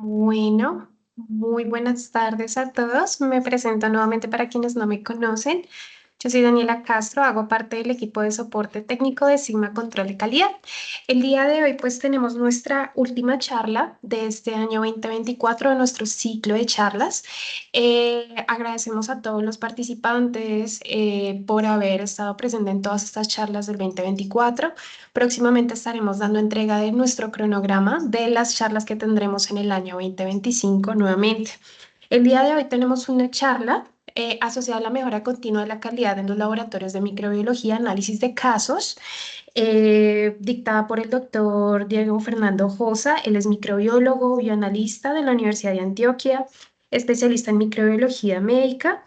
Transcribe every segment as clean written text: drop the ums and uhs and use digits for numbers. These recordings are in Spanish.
Bueno, muy buenas tardes a todos. Me presento nuevamente para quienes no me conocen. Yo soy Daniela Castro, hago parte del equipo de soporte técnico de Sigma Control de Calidad. El día de hoy pues tenemos nuestra última charla de este año 2024 de nuestro ciclo de charlas. Agradecemos a todos los participantes por haber estado presentes en todas estas charlas del 2024. Próximamente estaremos dando entrega de nuestro cronograma de las charlas que tendremos en el año 2025 nuevamente. El día de hoy tenemos una charla asociada a la mejora continua de la calidad en los laboratorios de microbiología, análisis de casos, dictada por el doctor Diego Fernando Josa. Él es microbiólogo, bioanalista de la Universidad de Antioquia, especialista en microbiología médica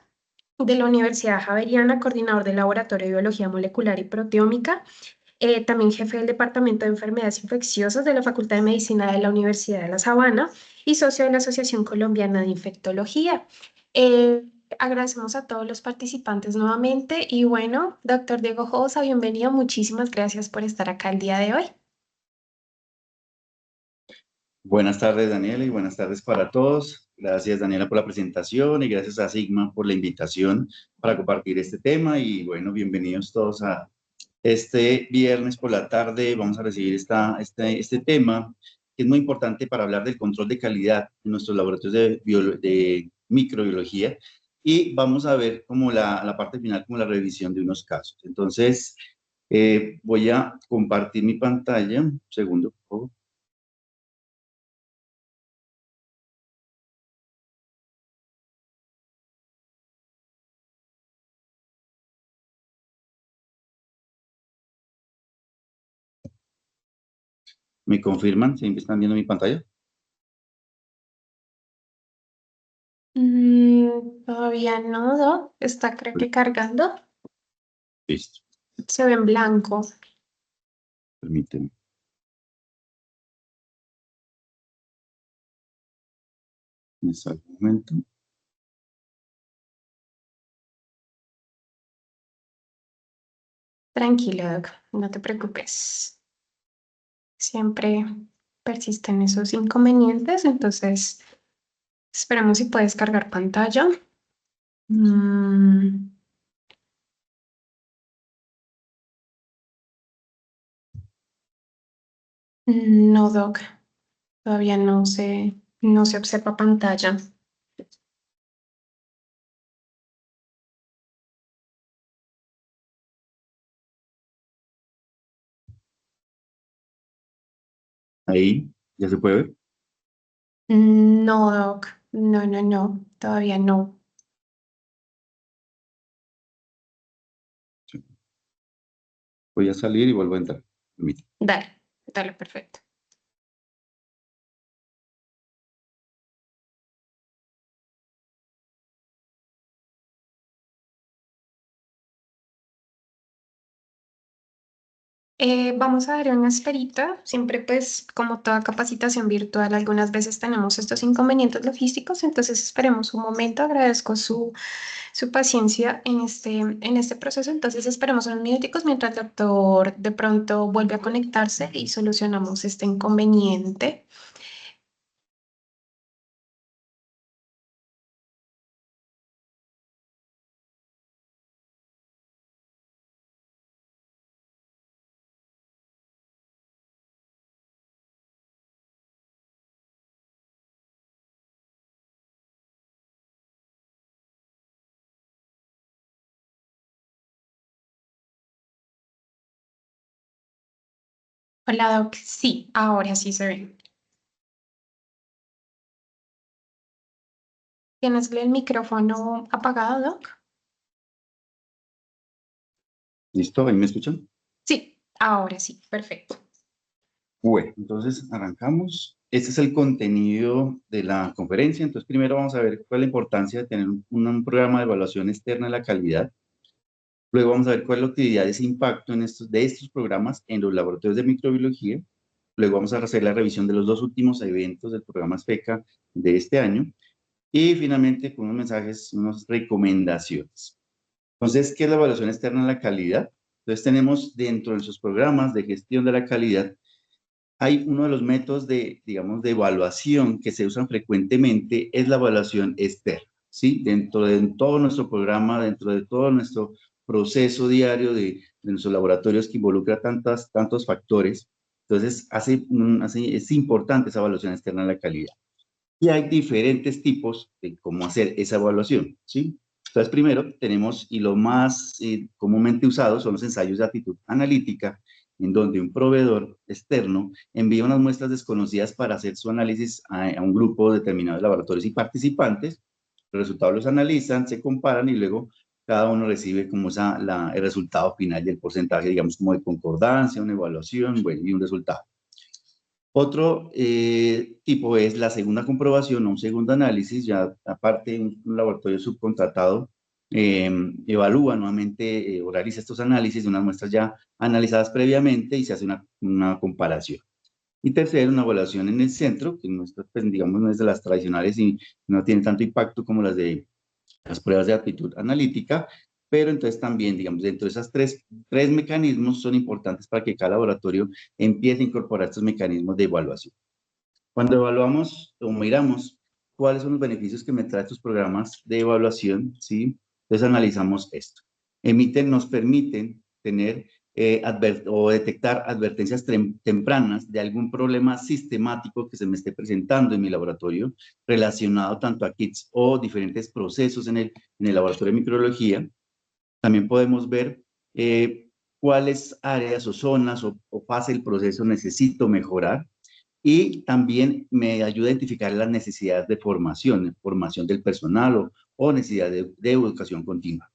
de la Universidad Javeriana, coordinador del Laboratorio de Biología Molecular y Proteómica, también jefe del Departamento de Enfermedades Infecciosas de la Facultad de Medicina de la Universidad de La Sabana y socio de la Asociación Colombiana de Infectología. Eh, Agradecemos a todos los participantes nuevamente y bueno, doctor Diego Josa, bienvenido. Muchísimas gracias por estar acá el día de hoy. Buenas tardes, Daniela, y buenas tardes para todos. Gracias, Daniela, por la presentación y gracias a Sigma por la invitación para compartir este tema. Y bueno, bienvenidos todos a este viernes por la tarde. Vamos a recibir este tema que es muy importante para hablar del control de calidad en nuestros laboratorios de microbiología. Y vamos a ver como la parte final, como la revisión de unos casos. Entonces, voy a compartir mi pantalla. Un segundo, por favor. ¿Me confirman si están viendo mi pantalla? Todavía no, Doc. Está creo que cargando. Listo, Se ve en blanco. permíteme. Me salgo un momento. Tranquilo, Doc. No te preocupes. Siempre persisten esos inconvenientes, entonces esperemos si puedes cargar pantalla. Mm, no, Doc, todavía no se observa pantalla. Ahí, ya se puede ver. No, Doc, no, todavía no. Sí. Voy a salir y vuelvo a entrar. Permíteme. Dale, dale, perfecto. Vamos a dar una esperita. Siempre, pues, como toda capacitación virtual, algunas veces tenemos estos inconvenientes logísticos, entonces esperemos un momento. Agradezco su paciencia en este proceso. Entonces esperemos unos minuticos mientras el doctor de pronto vuelve a conectarse y solucionamos este inconveniente. Hola, Doc. Sí, ahora sí se ve. ¿Tienes el micrófono apagado, Doc? ¿Listo? ¿Ahí me escuchan? Sí, ahora sí, perfecto. Bueno, entonces arrancamos. Este es el contenido de la conferencia. Entonces, primero vamos a ver cuál es la importancia de tener un programa de evaluación externa de la calidad. Luego vamos a ver cuál es la utilidad de ese impacto de estos programas en los laboratorios de microbiología. Luego vamos a hacer la revisión de los dos últimos eventos del programa SPECA de este año. Y finalmente, con unos mensajes, unas recomendaciones. Entonces, ¿qué es la evaluación externa de la calidad? Entonces, tenemos dentro de sus programas de gestión de la calidad hay uno de los métodos de, digamos, de evaluación que se usan frecuentemente, es la evaluación externa, ¿sí? Dentro de todo nuestro programa, dentro de todo nuestro proceso diario de nuestros laboratorios que involucra tantos factores, entonces es importante esa evaluación externa de la calidad. Y hay diferentes tipos de cómo hacer esa evaluación, ¿sí? Entonces, primero tenemos, y lo más comúnmente usado son los ensayos de aptitud analítica, en donde un proveedor externo envía unas muestras desconocidas para hacer su análisis a un grupo determinado de laboratorios y participantes. Los resultados los analizan, se comparan y luego cada uno recibe como el resultado final del porcentaje, digamos, como de concordancia, una evaluación, bueno, y un resultado. Otro tipo es la segunda comprobación o un segundo análisis, ya aparte un laboratorio subcontratado evalúa nuevamente o realiza estos análisis de unas muestras ya analizadas previamente y se hace una comparación. Y tercero, una evaluación en el centro, que no es, pues, digamos, no es de las tradicionales y no tiene tanto impacto como las de las pruebas de aptitud analítica, pero entonces también, digamos, dentro de esas tres mecanismos son importantes para que cada laboratorio empiece a incorporar estos mecanismos de evaluación. Cuando evaluamos o miramos cuáles son los beneficios que me traen estos programas de evaluación, ¿sí? Entonces analizamos esto. Nos permiten tener o detectar advertencias tempranas de algún problema sistemático que se me esté presentando en mi laboratorio relacionado tanto a kits o diferentes procesos en el laboratorio de microbiología. También podemos ver cuáles áreas o zonas o fase del proceso necesito mejorar y también me ayuda a identificar las necesidades de formación del personal o necesidad de educación continua.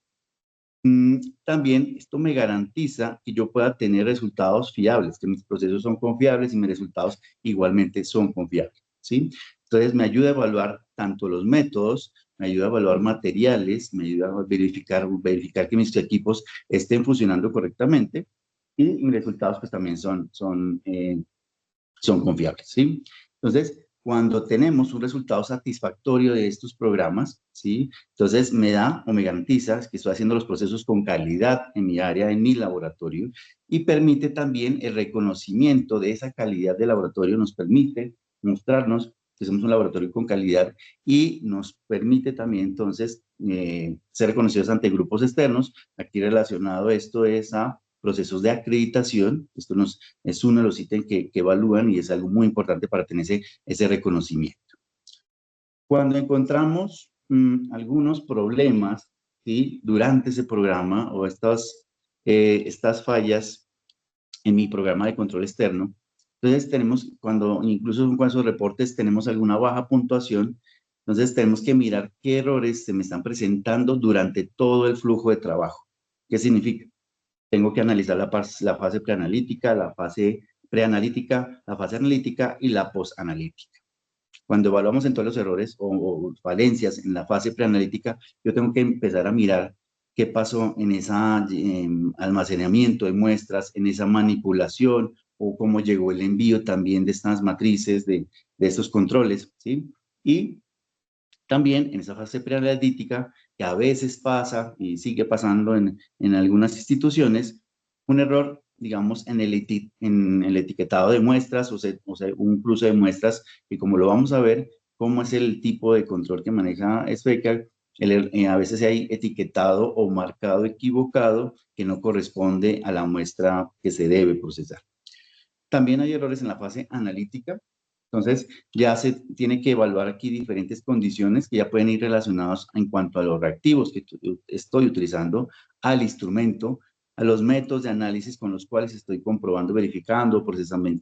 También esto me garantiza que yo pueda tener resultados fiables, que mis procesos son confiables y mis resultados igualmente son confiables, ¿sí? Entonces me ayuda a evaluar tanto los métodos, me ayuda a evaluar materiales, me ayuda a verificar que mis equipos estén funcionando correctamente y mis resultados pues también son confiables, ¿sí? Entonces, cuando tenemos un resultado satisfactorio de estos programas, ¿sí? Entonces me da o me garantiza que estoy haciendo los procesos con calidad en mi área, en mi laboratorio, y permite también el reconocimiento de esa calidad de laboratorio, nos permite mostrarnos que somos un laboratorio con calidad y nos permite también entonces ser reconocidos ante grupos externos. Aquí relacionado esto es a procesos de acreditación. Esto es uno de los ítems que evalúan y es algo muy importante para tener ese reconocimiento. Cuando encontramos algunos problemas, ¿sí? Durante ese programa o estas fallas en mi programa de control externo, entonces incluso con esos reportes tenemos alguna baja puntuación, entonces tenemos que mirar qué errores se me están presentando durante todo el flujo de trabajo. ¿Qué significa? Tengo que analizar la fase preanalítica, la fase analítica y la posanalítica. Cuando evaluamos en todos los errores o falencias en la fase preanalítica, yo tengo que empezar a mirar qué pasó en ese almacenamiento de muestras, en esa manipulación o cómo llegó el envío también de estas matrices, de estos controles, ¿sí? Y también en esa fase preanalítica, que a veces pasa y sigue pasando en algunas instituciones, un error, digamos, en el etiquetado de muestras, o sea, un cruce de muestras, y como lo vamos a ver, cómo es el tipo de control que maneja SPECAL, a veces hay etiquetado o marcado equivocado que no corresponde a la muestra que se debe procesar. También hay errores en la fase analítica. Entonces, ya se tiene que evaluar aquí diferentes condiciones que ya pueden ir relacionadas en cuanto a los reactivos que estoy utilizando, al instrumento, a los métodos de análisis con los cuales estoy comprobando, verificando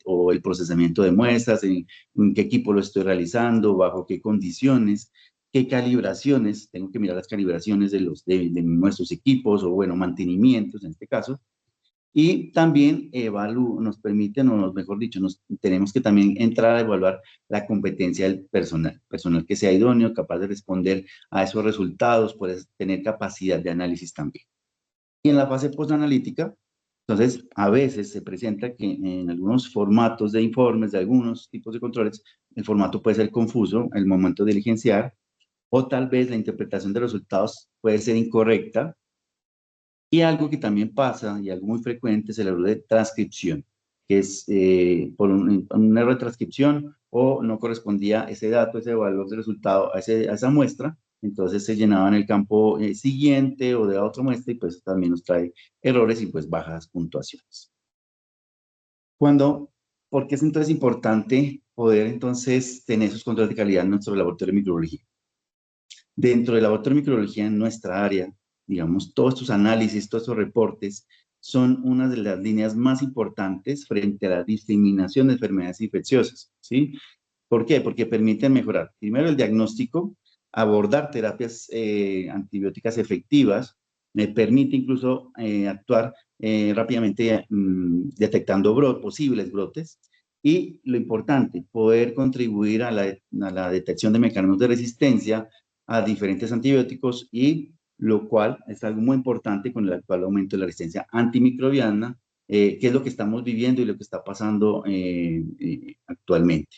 o el procesamiento de muestras, en qué equipo lo estoy realizando, bajo qué condiciones, qué calibraciones, tengo que mirar las calibraciones de nuestros equipos o, bueno, mantenimientos en este caso. Y también nos permiten, o mejor dicho, tenemos que también entrar a evaluar la competencia del personal que sea idóneo, capaz de responder a esos resultados, puede tener capacidad de análisis también. Y en la fase postanalítica, entonces, a veces se presenta que en algunos formatos de informes, de algunos tipos de controles, el formato puede ser confuso, el momento de diligenciar, o tal vez la interpretación de los resultados puede ser incorrecta. Y algo que también pasa, y algo muy frecuente, es el error de transcripción. que es por un error de transcripción o no correspondía ese dato, ese valor de resultado a esa muestra, entonces se llenaba en el campo siguiente o de la otra muestra y pues también nos trae errores y pues bajas puntuaciones. ¿Por qué es entonces importante poder entonces tener esos controles de calidad en nuestro laboratorio de microbiología? Dentro del laboratorio de microbiología en nuestra área, digamos, todos estos análisis, todos estos reportes son una de las líneas más importantes frente a la discriminación de enfermedades infecciosas, ¿sí? ¿Por qué? Porque permiten mejorar, primero, el diagnóstico, abordar terapias antibióticas efectivas, me permite incluso actuar rápidamente detectando posibles brotes, y lo importante, poder contribuir a la detección de mecanismos de resistencia a diferentes antibióticos, y lo cual es algo muy importante con el actual aumento de la resistencia antimicrobiana, que es lo que estamos viviendo y lo que está pasando actualmente.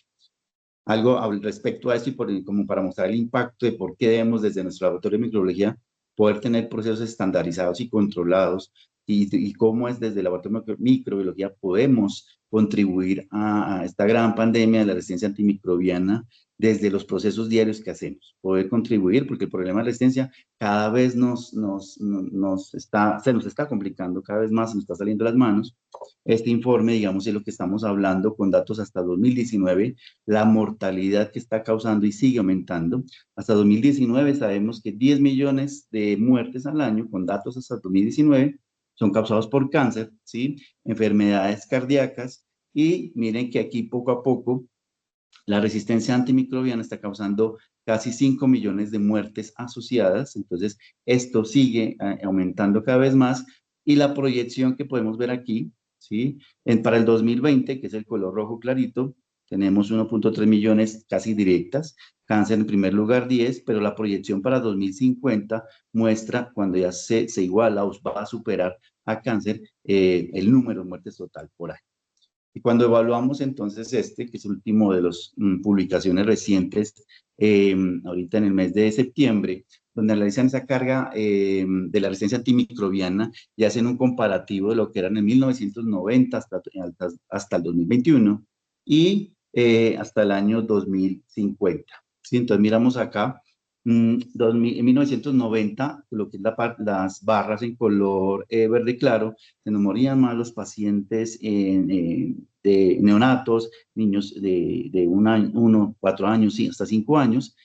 Algo al respecto a esto y como para mostrar el impacto de por qué debemos desde nuestro laboratorio de microbiología poder tener procesos estandarizados y controlados, y cómo es desde el laboratorio de microbiología podemos contribuir a esta gran pandemia de la resistencia antimicrobiana desde los procesos diarios que hacemos. Poder contribuir, porque el problema de resistencia cada vez se nos está complicando, cada vez más se nos está saliendo de las manos. Este informe, digamos, es lo que estamos hablando con datos hasta 2019, la mortalidad que está causando y sigue aumentando. Hasta 2019 sabemos que 10 millones de muertes al año, con datos hasta 2019, son causados por cáncer, ¿sí? Enfermedades cardíacas, y miren que aquí poco a poco la resistencia antimicrobiana está causando casi 5 millones de muertes asociadas. Entonces esto sigue aumentando cada vez más, y la proyección que podemos ver aquí, ¿sí? Para el 2020, que es el color rojo clarito, tenemos 1.3 millones casi directas, cáncer en primer lugar 10, pero la proyección para 2050 muestra, cuando ya se iguala o va a superar a cáncer, el número de muertes total por año. Y cuando evaluamos entonces que es el último de las publicaciones recientes, ahorita en el mes de septiembre, donde analizan esa carga de la resistencia antimicrobiana y hacen un comparativo de lo que eran en 1990 hasta el 2021 y hasta el año 2050. ¿Sí? Entonces miramos acá, en 1990, lo que es las barras en color verde claro, se nos morían más los pacientes de neonatos, niños de 1, 4 años, sí, hasta 5 años,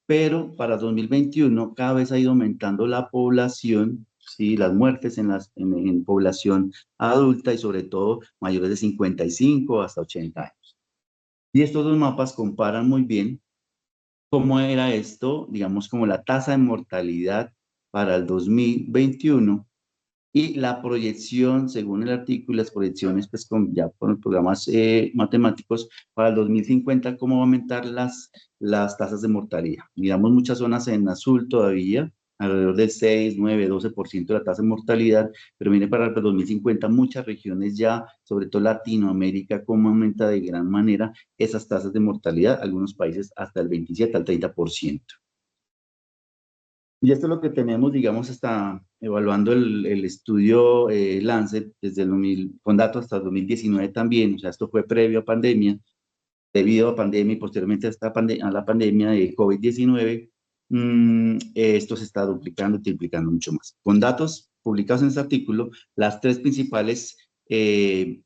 pero para 2021 cada vez ha ido aumentando la población, sí, las muertes en población adulta y sobre todo mayores de 55 hasta 80 años. Y estos dos mapas comparan muy bien cómo era esto, digamos, como la tasa de mortalidad para el 2021 y la proyección, según el artículo, las proyecciones, pues ya con programas matemáticos, para el 2050, cómo va a aumentar las tasas de mortalidad. Miramos muchas zonas en azul todavía, alrededor del 6, 9, 12% de la tasa de mortalidad, pero mire para el 2050 muchas regiones ya, sobre todo Latinoamérica, cómo aumenta de gran manera esas tasas de mortalidad, algunos países hasta el 27 al 30%. Y esto es lo que tenemos, digamos, hasta evaluando el estudio Lancet desde el 2000, con datos hasta el 2019 también, o sea, esto fue previo a pandemia, debido a pandemia y posteriormente a la pandemia de COVID-19, esto se está duplicando y triplicando mucho más. Con datos publicados en este artículo, las tres principales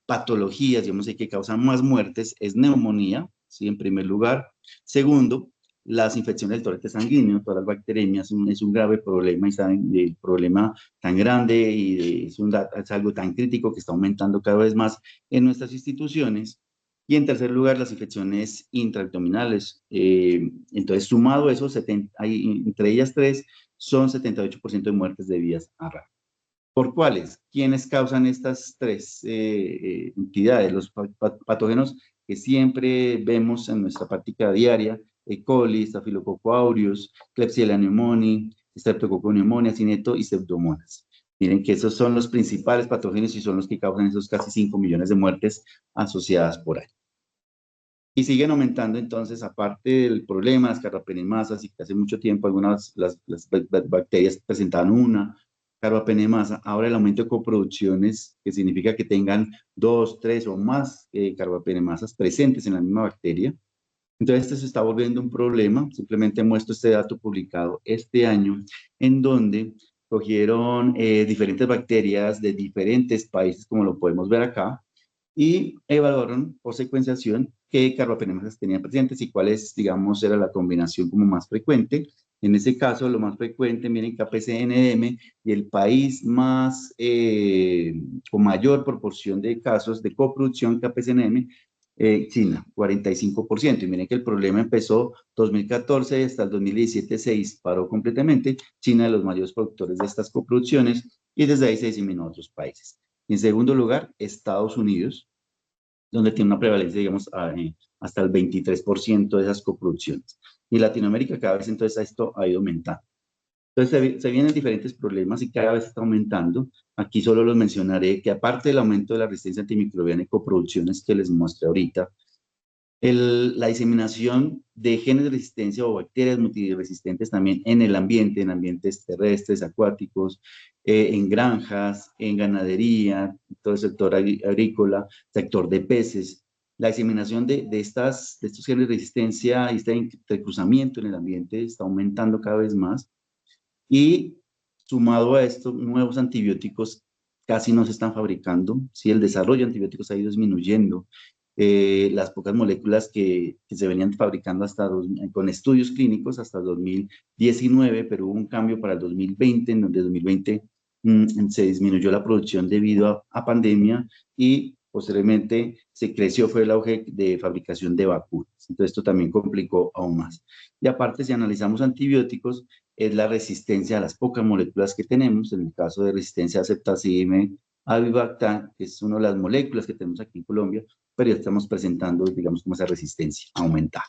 patologías, digamos, que causan más muertes es neumonía, ¿sí? En primer lugar. Segundo, las infecciones del torrente sanguíneo, todas las bacterias, es un grave problema, y saben, el problema tan grande y es algo tan crítico que está aumentando cada vez más en nuestras instituciones. Y en tercer lugar, las infecciones intraabdominales. Entonces, sumado eso, entre ellas tres, son 78% de muertes debidas a rabia. ¿Por cuáles? ¿Quiénes causan estas tres entidades? Los patógenos que siempre vemos en nuestra práctica diaria: E. coli, Staphylococcus aureus, Klebsiella pneumoniae, Streptococcus pneumoniae, Cineto y Pseudomonas. Miren que esos son los principales patógenos y son los que causan esos casi 5 millones de muertes asociadas por año. Y siguen aumentando entonces, aparte del problema, las carrapenemasas, y que hace mucho tiempo algunas las bacterias presentaban una carbapenemasa. Ahora el aumento de coproducciones, que significa que tengan dos, tres o más carbapenemasas presentes en la misma bacteria. Entonces, esto se está volviendo un problema. Simplemente muestro este dato publicado este año, en donde cogieron diferentes bacterias de diferentes países, como lo podemos ver acá, y evaluaron por secuenciación qué carbapenemasas tenían presentes y cuáles, digamos, era la combinación como más frecuente. En ese caso, lo más frecuente, miren, KPCNM, y el país más, con mayor proporción de casos de coproducción KPCNM, China, 45%. Y miren que el problema empezó 2014 hasta el 2017 se disparó completamente. China de los mayores productores de estas coproducciones y desde ahí se diseminó a otros países. Y en segundo lugar, Estados Unidos, donde tiene una prevalencia, digamos, hasta el 23% de esas coproducciones. Y Latinoamérica cada vez entonces esto ha ido aumentando. Entonces se vienen diferentes problemas y cada vez está aumentando. Aquí solo los mencionaré que aparte del aumento de la resistencia antimicrobiana y coproducciones que les mostré ahorita, la diseminación de genes de resistencia o bacterias multiresistentes también en el ambiente, en ambientes terrestres, acuáticos, en granjas, en ganadería, todo el sector agrícola, sector de peces. La diseminación de estos genes de resistencia y este intercruzamiento en el ambiente está aumentando cada vez más y sumado a esto, nuevos antibióticos casi no se están fabricando, ¿sí? El desarrollo de antibióticos ha ido disminuyendo. Las pocas moléculas que se venían fabricando con estudios clínicos hasta 2019, pero hubo un cambio para el 2020, en donde 2020 se disminuyó la producción debido a pandemia y posteriormente se creció, fue el auge de fabricación de vacunas. Entonces esto también complicó aún más. Y aparte, si analizamos antibióticos, es la resistencia a las pocas moléculas que tenemos, en el caso de resistencia a ceftazidime, avibactam, que es una de las moléculas que tenemos aquí en Colombia, pero ya estamos presentando, digamos, como esa resistencia aumentada.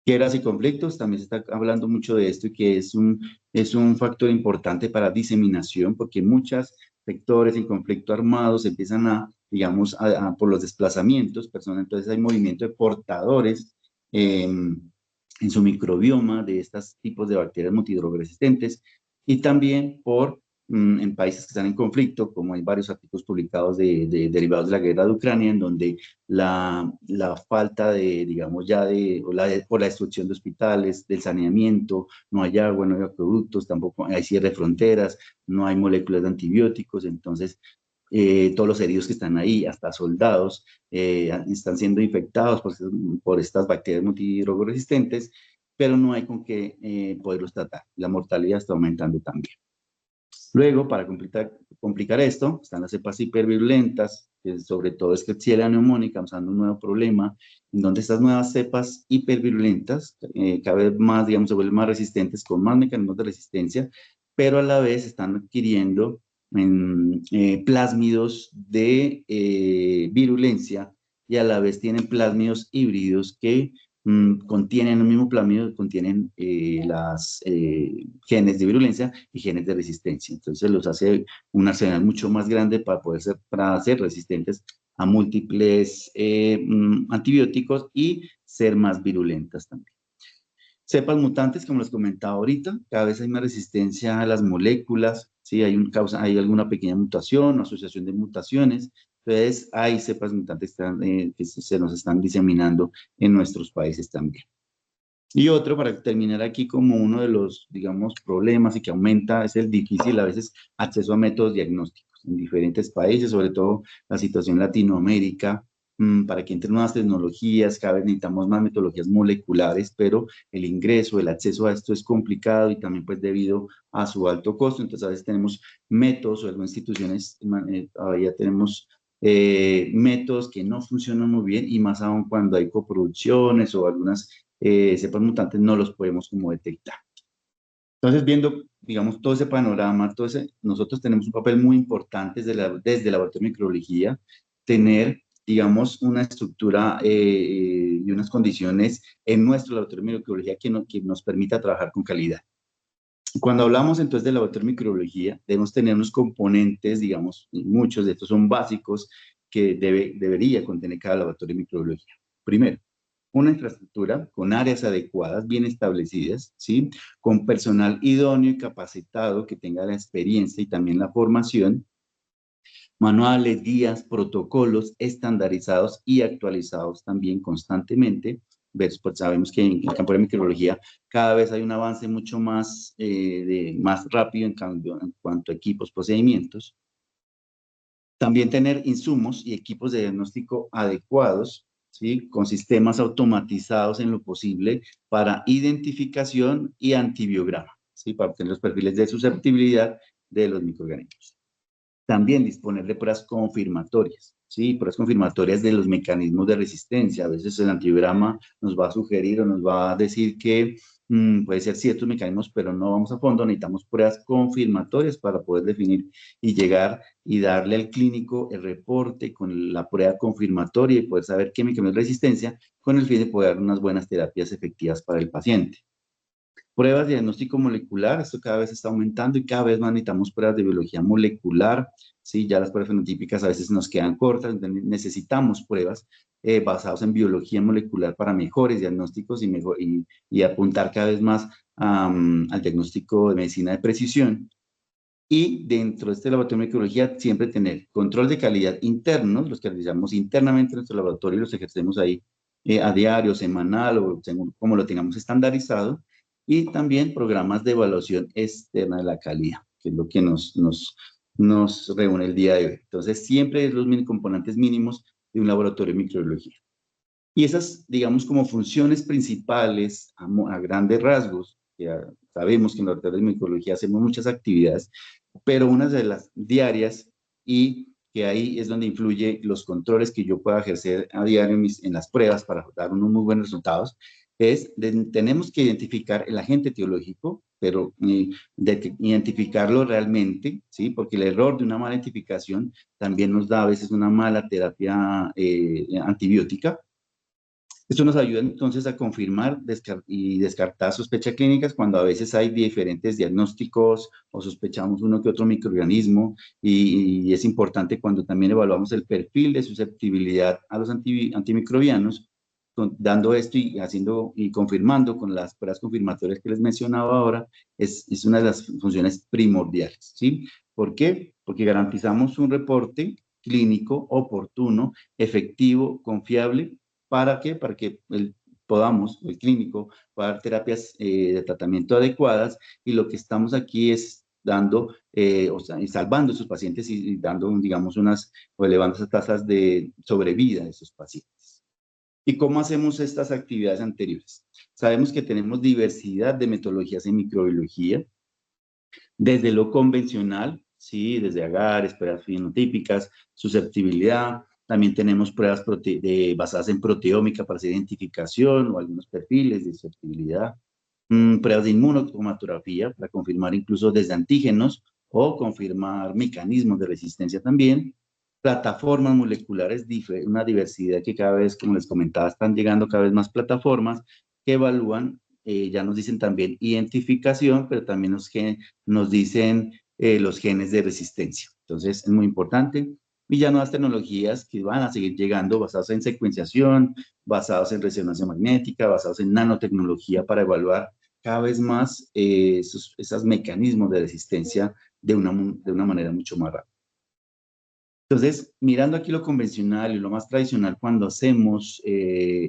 Guerras y conflictos, también se está hablando mucho de esto y que es un factor importante para diseminación, porque muchos sectores en conflicto armado empiezan a, digamos, por los desplazamientos, personas, entonces hay movimiento de portadores en su microbioma de estos tipos de bacterias multidrogresistentes y también en países que están en conflicto, como hay varios artículos publicados derivados de la guerra de Ucrania, en donde la falta de, digamos, por la destrucción de hospitales, del saneamiento, no hay agua, no hay acueductos, tampoco hay cierre de fronteras, no hay moléculas de antibióticos, entonces todos los heridos que están ahí, hasta soldados, están siendo infectados por estas bacterias multidrogoresistentes, pero no hay con qué poderlos tratar. La mortalidad está aumentando también. Luego, para complicar esto, están las cepas hipervirulentas, que sobre todo es Klebsiella neumónica, causando un nuevo problema, en donde estas nuevas cepas hipervirulentas cada vez más, digamos, se vuelven más resistentes, con más mecanismos de resistencia, pero a la vez están adquiriendo plásmidos de virulencia y a la vez tienen plásmidos híbridos que contienen el mismo plásmido, contienen las genes de virulencia y genes de resistencia. Entonces los hace un arsenal mucho más grande para ser resistentes a múltiples antibióticos y ser más virulentas también. Cepas mutantes, como les comentaba ahorita, cada vez hay más resistencia a las moléculas, ¿sí? Hay alguna pequeña mutación o asociación de mutaciones. Entonces, hay cepas mutantes que se nos están diseminando en nuestros países también. Y otro, para terminar aquí, como uno de los, digamos, problemas y que aumenta, es el difícil a veces acceso a métodos diagnósticos en diferentes países, sobre todo la situación en Latinoamérica, para que entren nuevas tecnologías, cada vez necesitamos más metodologías moleculares, pero el ingreso, el acceso a esto es complicado y también pues debido a su alto costo, entonces a veces tenemos métodos o algunas instituciones, todavía tenemos métodos que no funcionan muy bien y más aún cuando hay coproducciones o algunas cepas mutantes no los podemos como detectar. Entonces, viendo, digamos, todo ese panorama, nosotros tenemos un papel muy importante desde la laboratorio de microbiología, tener, digamos, una estructura y unas condiciones en nuestro laboratorio de microbiología que nos permita trabajar con calidad. Cuando hablamos entonces de laboratorio de microbiología, debemos tener unos componentes, digamos, y muchos de estos son básicos que debería contener cada laboratorio de microbiología. Primero, una infraestructura con áreas adecuadas, bien establecidas, ¿sí? Con personal idóneo y capacitado que tenga la experiencia y también la formación, manuales, guías, protocolos estandarizados y actualizados también constantemente. Pues sabemos que en el campo de microbiología cada vez hay un avance mucho más, más rápido en cuanto a equipos, procedimientos. También tener insumos y equipos de diagnóstico adecuados, ¿sí? Con sistemas automatizados en lo posible para identificación y antibiograma, ¿sí? Para obtener los perfiles de susceptibilidad de los microorganismos. También disponer de pruebas confirmatorias, ¿sí? Pruebas confirmatorias de los mecanismos de resistencia. A veces el antibiograma nos va a sugerir o nos va a decir que puede ser ciertos mecanismos, pero no vamos a fondo. Necesitamos pruebas confirmatorias para poder definir y llegar y darle al clínico el reporte con la prueba confirmatoria y poder saber qué mecanismo de resistencia con el fin de poder dar unas buenas terapias efectivas para el paciente. Pruebas de diagnóstico molecular, esto cada vez está aumentando y cada vez más necesitamos pruebas de biología molecular, ¿sí? Ya las pruebas fenotípicas a veces nos quedan cortas, necesitamos pruebas basadas en biología molecular para mejores diagnósticos y apuntar cada vez más al diagnóstico de medicina de precisión. Y dentro de este laboratorio de microbiología siempre tener control de calidad internos, los que realizamos internamente en nuestro laboratorio y los ejercemos ahí a diario, semanal o según como lo tengamos estandarizado, y también programas de evaluación externa de la calidad, que es lo que nos reúne el día de hoy. Entonces, siempre es los componentes mínimos de un laboratorio de microbiología. Y esas, digamos, como funciones principales a grandes rasgos, ya sabemos que en la laboratorio de microbiología hacemos muchas actividades, pero una de las diarias y que ahí es donde influye los controles que yo pueda ejercer a diario en las pruebas para dar unos muy buenos resultados, tenemos que identificar el agente etiológico, pero identificarlo realmente, ¿sí? Porque el error de una mala identificación también nos da a veces una mala terapia antibiótica. Esto nos ayuda entonces a confirmar y descartar sospechas clínicas cuando a veces hay diferentes diagnósticos o sospechamos uno que otro microorganismo y es importante cuando también evaluamos el perfil de susceptibilidad a los antimicrobianos, dando esto y haciendo y confirmando con las pruebas confirmatorias que les mencionaba ahora, es una de las funciones primordiales, ¿sí? ¿Por qué? Porque garantizamos un reporte clínico oportuno, efectivo, confiable. ¿Para qué? Para que el clínico, pueda dar terapias de tratamiento adecuadas y lo que estamos aquí es dando, o sea, y salvando a sus pacientes y dando, digamos, o elevando esas tasas de sobrevida de esos pacientes. ¿Y cómo hacemos estas actividades anteriores? Sabemos que tenemos diversidad de metodologías en microbiología, desde lo convencional, ¿sí? Desde agares, pruebas fenotípicas, susceptibilidad. También tenemos pruebas basadas en proteómica para hacer identificación o algunos perfiles de susceptibilidad. Pruebas de inmunotomatografía para confirmar incluso desde antígenos o confirmar mecanismos de resistencia también. Plataformas moleculares, una diversidad que cada vez, como les comentaba, están llegando cada vez más plataformas que evalúan, ya nos dicen también identificación, pero también nos dicen los genes de resistencia. Entonces, es muy importante. Y ya nuevas tecnologías que van a seguir llegando basadas en secuenciación, basados en resonancia magnética, basados en nanotecnología para evaluar cada vez más esos mecanismos de resistencia de una manera mucho más rápida. Entonces, mirando aquí lo convencional y lo más tradicional cuando hacemos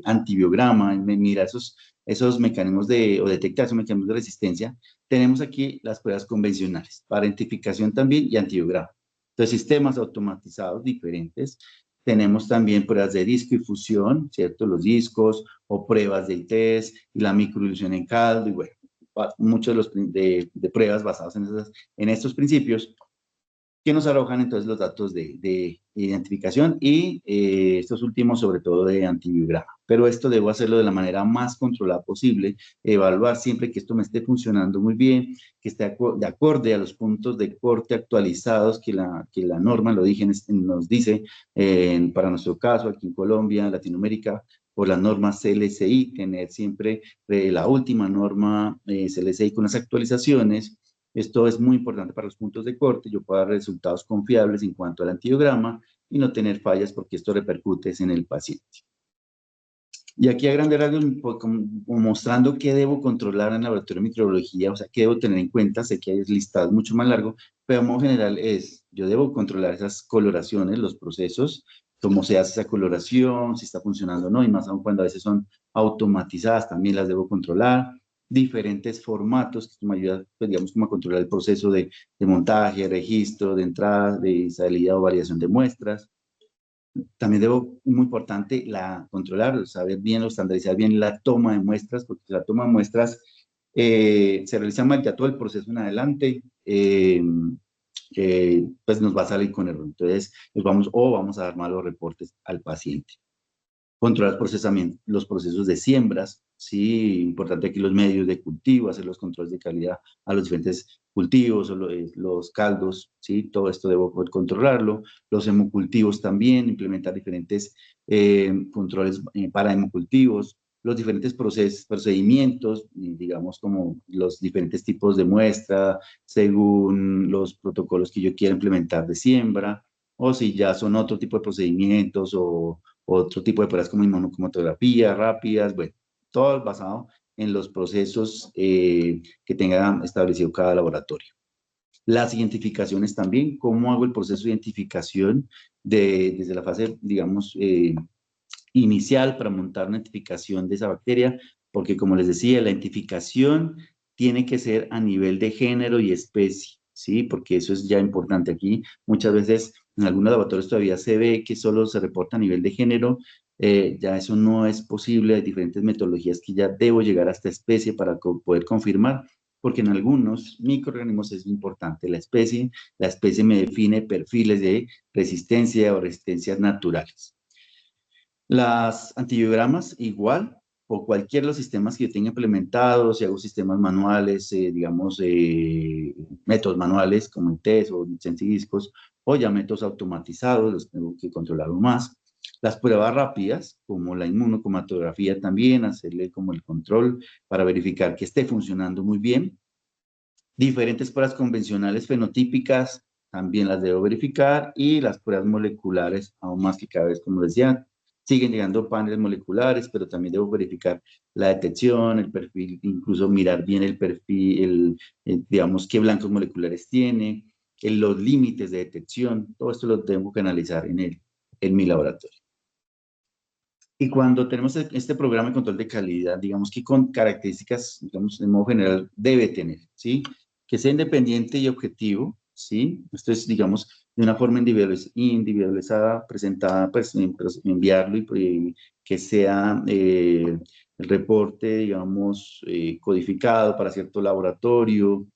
antibiograma, mira esos mecanismos o detectar esos mecanismos de resistencia, tenemos aquí las pruebas convencionales para identificación también y antibiograma. Entonces, sistemas automatizados diferentes. Tenemos también pruebas de disco y fusión, ¿cierto? Los discos o pruebas de ITES y la microilusión en caldo y bueno, muchos de pruebas basadas en estos principios que nos arrojan entonces los datos de identificación y estos últimos sobre todo de antibiograma. Pero esto debo hacerlo de la manera más controlada posible, evaluar siempre que esto me esté funcionando muy bien, que esté de acorde a los puntos de corte actualizados que la norma, lo dije, nos dice para nuestro caso aquí en Colombia, Latinoamérica, por la norma CLSI, tener siempre la última norma CLSI con las actualizaciones. Esto es muy importante para los puntos de corte, yo puedo dar resultados confiables en cuanto al antibiograma y no tener fallas porque esto repercute en el paciente. Y aquí a grandes rasgos, como mostrando qué debo controlar en el laboratorio de microbiología, o sea, qué debo tener en cuenta, sé que hay listado mucho más largo, pero en modo general es, yo debo controlar esas coloraciones, los procesos, cómo se hace esa coloración, si está funcionando o no, y más aún cuando a veces son automatizadas, también las debo controlar, diferentes formatos que me ayudan, pues, digamos, como a controlar el proceso de montaje, registro, de entrada, de salida o variación de muestras. También debo, muy importante, controlar, saber bien o estandarizar bien la toma de muestras, porque la toma de muestras se realiza mal, ya todo el proceso en adelante, pues nos va a salir con error. Entonces, vamos a dar malos reportes al paciente. Controlar procesamiento, los procesos de siembras, sí, importante aquí los medios de cultivo, hacer los controles de calidad a los diferentes cultivos, o los caldos, sí, todo esto debo poder controlarlo, los hemocultivos también, implementar diferentes controles para hemocultivos, los diferentes procedimientos, digamos como los diferentes tipos de muestra, según los protocolos que yo quiera implementar de siembra, o si ya son otro tipo de procedimientos o otro tipo de pruebas como inmunocromatografía, rápidas, bueno, todo basado en los procesos que tenga establecido cada laboratorio. Las identificaciones también, cómo hago el proceso de identificación desde la fase, digamos, inicial para montar una identificación de esa bacteria, porque como les decía, la identificación tiene que ser a nivel de género y especie, ¿sí? Porque eso es ya importante aquí. Muchas veces en algunos laboratorios todavía se ve que solo se reporta a nivel de género, ya eso no es posible, hay diferentes metodologías que ya debo llegar a esta especie para poder confirmar, porque en algunos microorganismos es importante la especie me define perfiles de resistencia o resistencias naturales. Las antibiogramas igual, o cualquiera de los sistemas que yo tenga implementados, si hago sistemas manuales, digamos, métodos manuales como el test o centidiscos, o ya métodos automatizados, los tengo que controlar aún más. Las pruebas rápidas, como la inmunocromatografía también, hacerle como el control para verificar que esté funcionando muy bien. Diferentes pruebas convencionales fenotípicas, también las debo verificar, y las pruebas moleculares, aún más que cada vez, como decía, siguen llegando paneles moleculares, pero también debo verificar la detección, el perfil, incluso mirar bien el perfil, digamos, qué blancos moleculares tiene, los límites de detección, todo esto lo tengo que analizar en mi laboratorio. Y cuando tenemos este programa de control de calidad, digamos que con características, digamos, de modo general, debe tener, ¿sí? Que sea independiente y objetivo, ¿sí? Esto es, digamos, de una forma individualizada, presentada, pues, enviarlo y que sea el reporte, digamos, codificado para cierto laboratorio,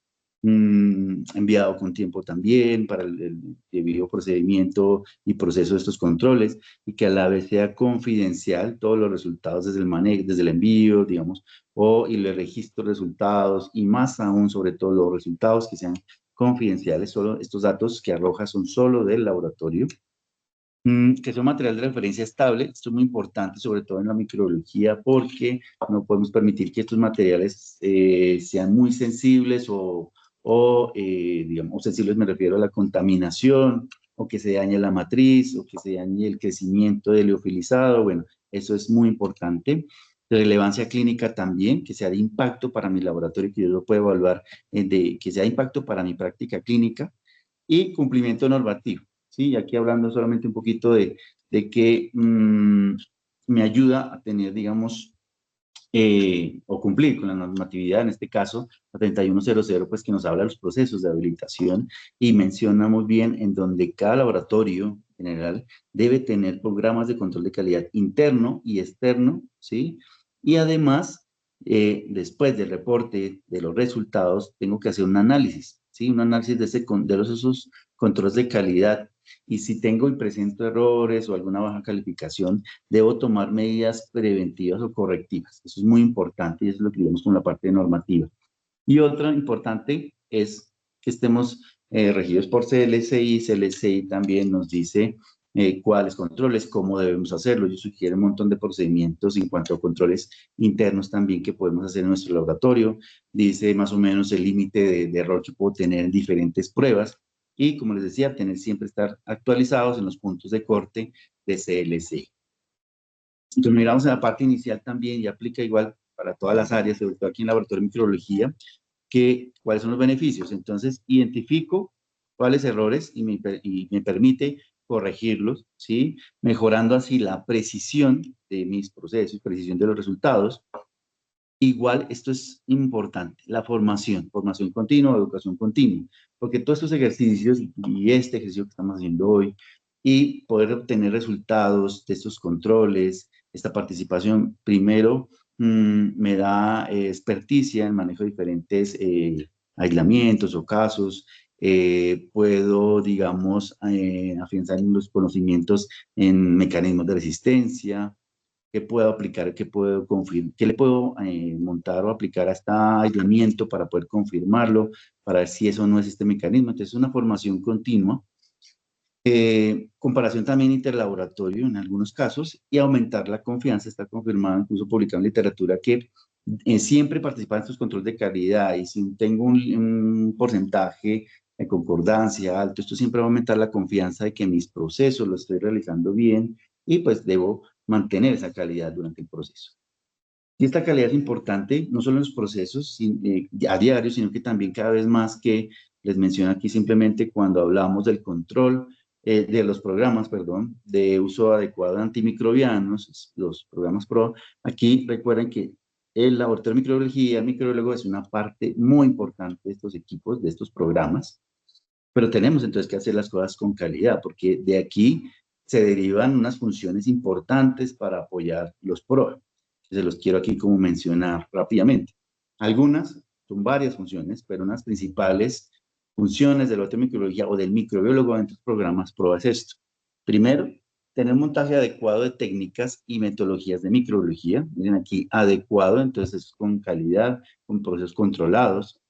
enviado con tiempo también para el debido procedimiento y proceso de estos controles, y que a la vez sea confidencial todos los resultados desde el manejo, desde el envío, digamos, y el registro de resultados, y más aún, sobre todo, los resultados que sean confidenciales, solo estos datos que arroja son solo del laboratorio. Que sea un material de referencia estable, esto es muy importante, sobre todo en la microbiología, porque no podemos permitir que estos materiales sean muy sensibles digamos, sensibles me refiero a la contaminación, o que se dañe la matriz, o que se dañe el crecimiento del liofilizado. Bueno, eso es muy importante. Relevancia clínica también, que sea de impacto para mi laboratorio, que yo lo pueda evaluar, que sea de impacto para mi práctica clínica, y cumplimiento normativo. ¿Sí? Aquí hablando solamente un poquito de que me ayuda a tener, digamos, o cumplir con la normatividad, en este caso, la 3100, pues que nos habla de los procesos de habilitación y menciona muy bien en donde cada laboratorio general debe tener programas de control de calidad interno y externo, ¿sí? Y además, después del reporte de los resultados, tengo que hacer un análisis, ¿sí? Un análisis de esos controles de calidad. Y si tengo y presento errores o alguna baja calificación, debo tomar medidas preventivas o correctivas. Eso es muy importante y eso es lo que vemos con la parte normativa. Y otra importante es que estemos regidos por CLSI. CLSI también nos dice cuáles controles, cómo debemos hacerlo. Yo sugiero un montón de procedimientos en cuanto a controles internos también que podemos hacer en nuestro laboratorio. Dice más o menos el límite de error que puedo tener en diferentes pruebas. Y como les decía, siempre estar actualizados en los puntos de corte de CLSI. Entonces miramos en la parte inicial también y aplica igual para todas las áreas, sobre todo aquí en laboratorio de microbiología, cuáles son los beneficios. Entonces, identifico cuáles errores y me permite corregirlos, ¿sí? Mejorando así la precisión de mis procesos, precisión de los resultados. Igual, esto es importante, la formación continua, educación continua, porque todos estos ejercicios y este ejercicio que estamos haciendo hoy y poder obtener resultados de estos controles, esta participación, primero me da experticia en manejo de diferentes aislamientos o casos, puedo, digamos, afianzar los conocimientos en mecanismos de resistencia, qué puedo aplicar, qué puedo confirmar, qué le puedo montar o aplicar a este aislamiento para poder confirmarlo, para ver si eso no es este mecanismo. Entonces, es una formación continua, comparación también interlaboratorio en algunos casos y aumentar la confianza. Está confirmado, incluso publicado en literatura, que siempre participar en estos controles de calidad y si tengo un porcentaje de concordancia alto, esto siempre va a aumentar la confianza de que mis procesos los estoy realizando bien y pues debo mantener esa calidad durante el proceso. Y esta calidad es importante no solo en los procesos a diario, sino que también cada vez más que les menciono aquí simplemente cuando hablamos del control de los programas, perdón, de uso adecuado de antimicrobianos, los programas PRO. Aquí recuerden que el laboratorio de microbiología, el microbiólogo es una parte muy importante de estos equipos, de estos programas, pero tenemos entonces que hacer las cosas con calidad, porque de aquí se derivan unas funciones importantes para apoyar los PRO. Se los quiero aquí como mencionar rápidamente. Algunas son varias funciones, pero unas principales funciones de la microbiología o del microbiólogo en estos programas PRO es esto. Primero, tener un montaje adecuado de técnicas y metodologías de microbiología. Miren aquí, adecuado, entonces es con calidad, con procesos controlados.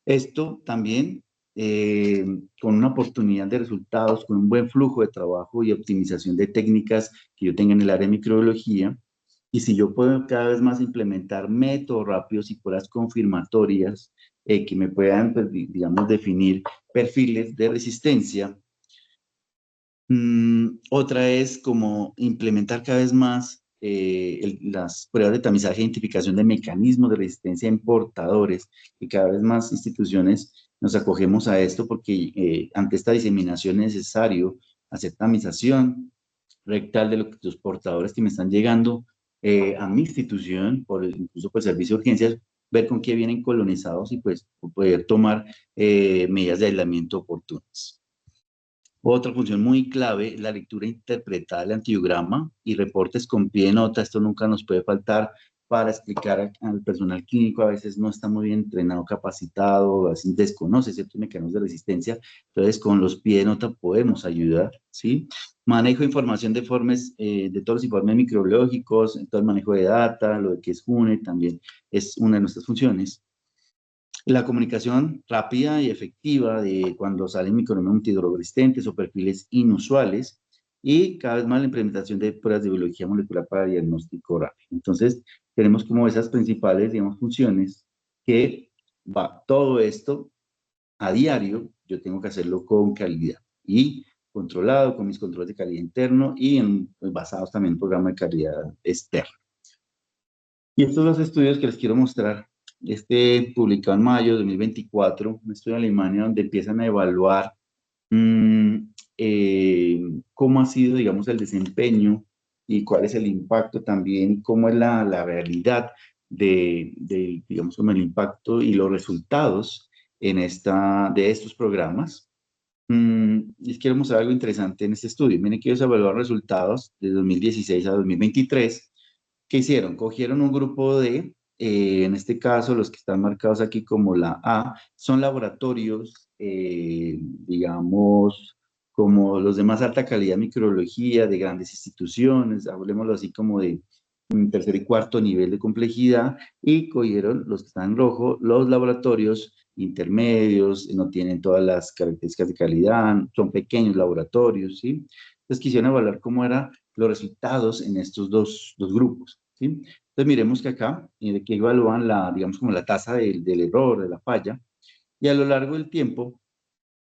Esto también con una oportunidad de resultados, con un buen flujo de trabajo y optimización de técnicas que yo tenga en el área de microbiología. Y si yo puedo cada vez más implementar métodos rápidos y pruebas confirmatorias que me puedan, pues, digamos, definir perfiles de resistencia. Otra es como implementar cada vez más las pruebas de tamizaje e identificación de mecanismos de resistencia en portadores, y cada vez más instituciones nos acogemos a esto porque ante esta diseminación es necesario hacer tamización rectal de los portadores que me están llegando a mi institución, incluso por servicio de urgencias, ver con qué vienen colonizados y pues poder tomar medidas de aislamiento oportunas. Otra función muy clave, la lectura interpretada del antibiograma y reportes con pie de nota. Esto nunca nos puede faltar para explicar al personal clínico. A veces no está muy bien entrenado, capacitado, a veces desconoce ciertos mecanismos de resistencia. Entonces, con los pie de nota podemos ayudar, ¿sí? Manejo de información de informes, de todos los informes microbiológicos, todo el manejo de data, lo de que es JUNE, también es una de nuestras funciones. La comunicación rápida y efectiva de cuando salen microorganismos antidrogoresistentes o perfiles inusuales y cada vez más la implementación de pruebas de biología molecular para diagnóstico rápido. Entonces, tenemos como esas principales, digamos, funciones que va todo esto a diario, yo tengo que hacerlo con calidad y controlado con mis controles de calidad interno y basados también en programa de calidad externo. Y estos dos estudios que les quiero mostrar, este publicado en mayo de 2024, un estudio en Alemania donde empiezan a evaluar mmm, cómo ha sido, digamos, el desempeño y cuál es el impacto también, cómo es la realidad digamos, como el impacto y los resultados de estos programas. Les quiero mostrar algo interesante en este estudio. Miren que ellos evaluaron resultados de 2016 a 2023. ¿Qué hicieron? Cogieron un grupo en este caso, los que están marcados aquí como la A, son laboratorios, digamos, como los de más alta calidad microbiología, de grandes instituciones, hablemoslo así como de tercer y cuarto nivel de complejidad, y cogieron los que están en rojo, los laboratorios intermedios, no tienen todas las características de calidad, son pequeños laboratorios, ¿sí? Entonces quisieron evaluar cómo eran los resultados en estos dos grupos, ¿sí? Entonces miremos que acá, que evalúan digamos como la tasa del error, de la falla, y a lo largo del tiempo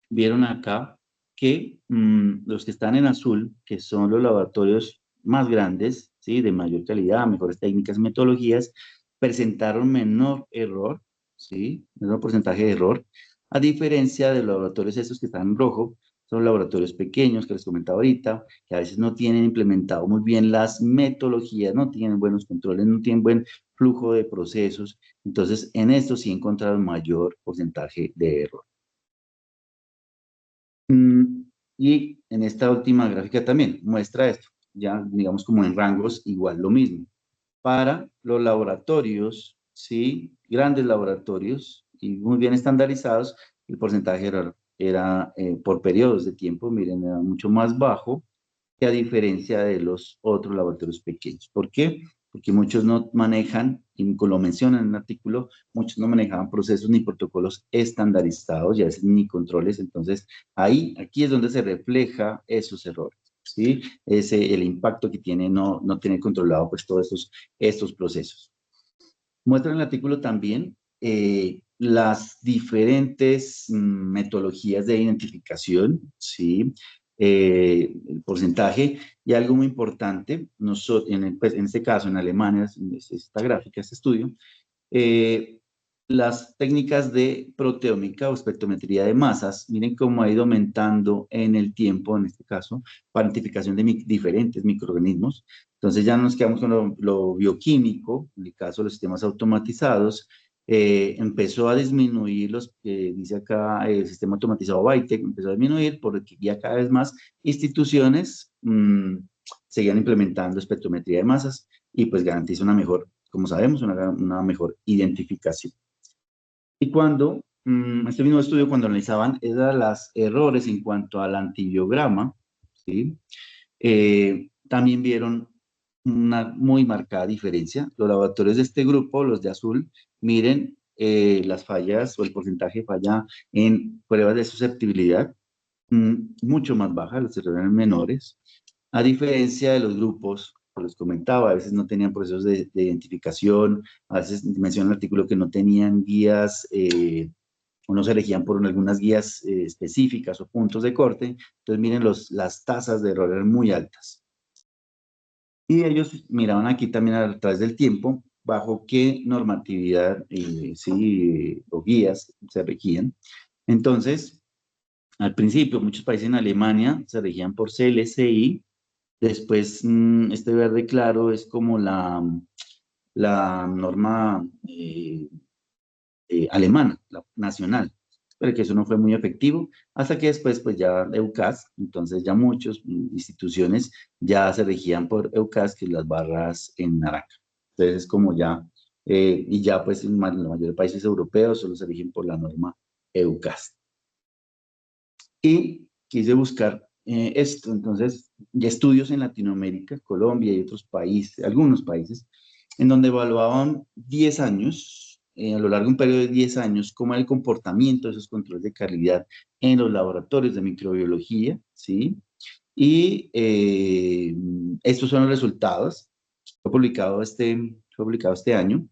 vieron acá que los que están en azul, que son los laboratorios más grandes, ¿sí? De mayor calidad, mejores técnicas y metodologías, presentaron menor error, ¿sí? Menor porcentaje de error, a diferencia de los laboratorios estos que están en rojo, son laboratorios pequeños que les comentaba ahorita, que a veces no tienen implementado muy bien las metodologías, no tienen buenos controles, no tienen buen flujo de procesos. Entonces, en esto sí encontraron mayor porcentaje de error. Y en esta última gráfica también muestra esto, ya digamos como en rangos igual lo mismo. Para los laboratorios, ¿sí? Grandes laboratorios y muy bien estandarizados, el porcentaje era por periodos de tiempo, miren, era mucho más bajo que a diferencia de los otros laboratorios pequeños. ¿Por qué? Porque muchos no manejan, y lo mencionan en el artículo, muchos no manejaban procesos ni protocolos estandarizados, ya ni controles, entonces aquí es donde se refleja esos errores, ¿sí? El impacto que tiene no tener controlado pues todos estos procesos. Muestra en el artículo también las diferentes metodologías de identificación, ¿sí? El porcentaje y algo muy importante, pues, en este caso en Alemania, esta gráfica, este estudio, eh, las técnicas de proteómica o espectrometría de masas, miren cómo ha ido aumentando en el tiempo, en este caso, para identificación de diferentes microorganismos. Entonces ya no nos quedamos con lo bioquímico, en el caso de los sistemas automatizados, empezó a disminuir dice acá, el sistema automatizado Bytec empezó a disminuir porque ya cada vez más instituciones seguían implementando espectrometría de masas y pues garantiza una mejor, como sabemos, una mejor identificación. Y este mismo estudio, cuando analizaban los errores en cuanto al antibiograma, ¿sí? También vieron una muy marcada diferencia. Los laboratorios de este grupo, los de azul, miren las fallas o el porcentaje de falla en pruebas de susceptibilidad, mucho más baja, los errores menores, a diferencia de los grupos que les comentaba, a veces no tenían procesos de identificación, a veces menciona el artículo que no tenían guías o no se elegían por algunas guías específicas o puntos de corte, entonces miren las tasas de error eran muy altas. Y ellos miraban aquí también a través del tiempo bajo qué normatividad o guías se regían. Entonces, al principio, muchos países en Alemania se regían por CLSI, después este verde claro es como la norma alemana, la nacional, pero que eso no fue muy efectivo, hasta que después pues ya EUCAS, entonces ya muchas instituciones ya se regían por EUCAS, que es las barras en naranja. Entonces es como ya, y ya pues en la mayoría de países europeos solo se rigen por la norma EUCAS. Y quise buscar esto, entonces, ya estudios en Latinoamérica, Colombia y otros países, algunos países, en donde evaluaban 10 años, a lo largo de un periodo de 10 años, cómo era el comportamiento de esos controles de calidad en los laboratorios de microbiología, ¿sí? Y estos son los resultados. Fue publicado este año.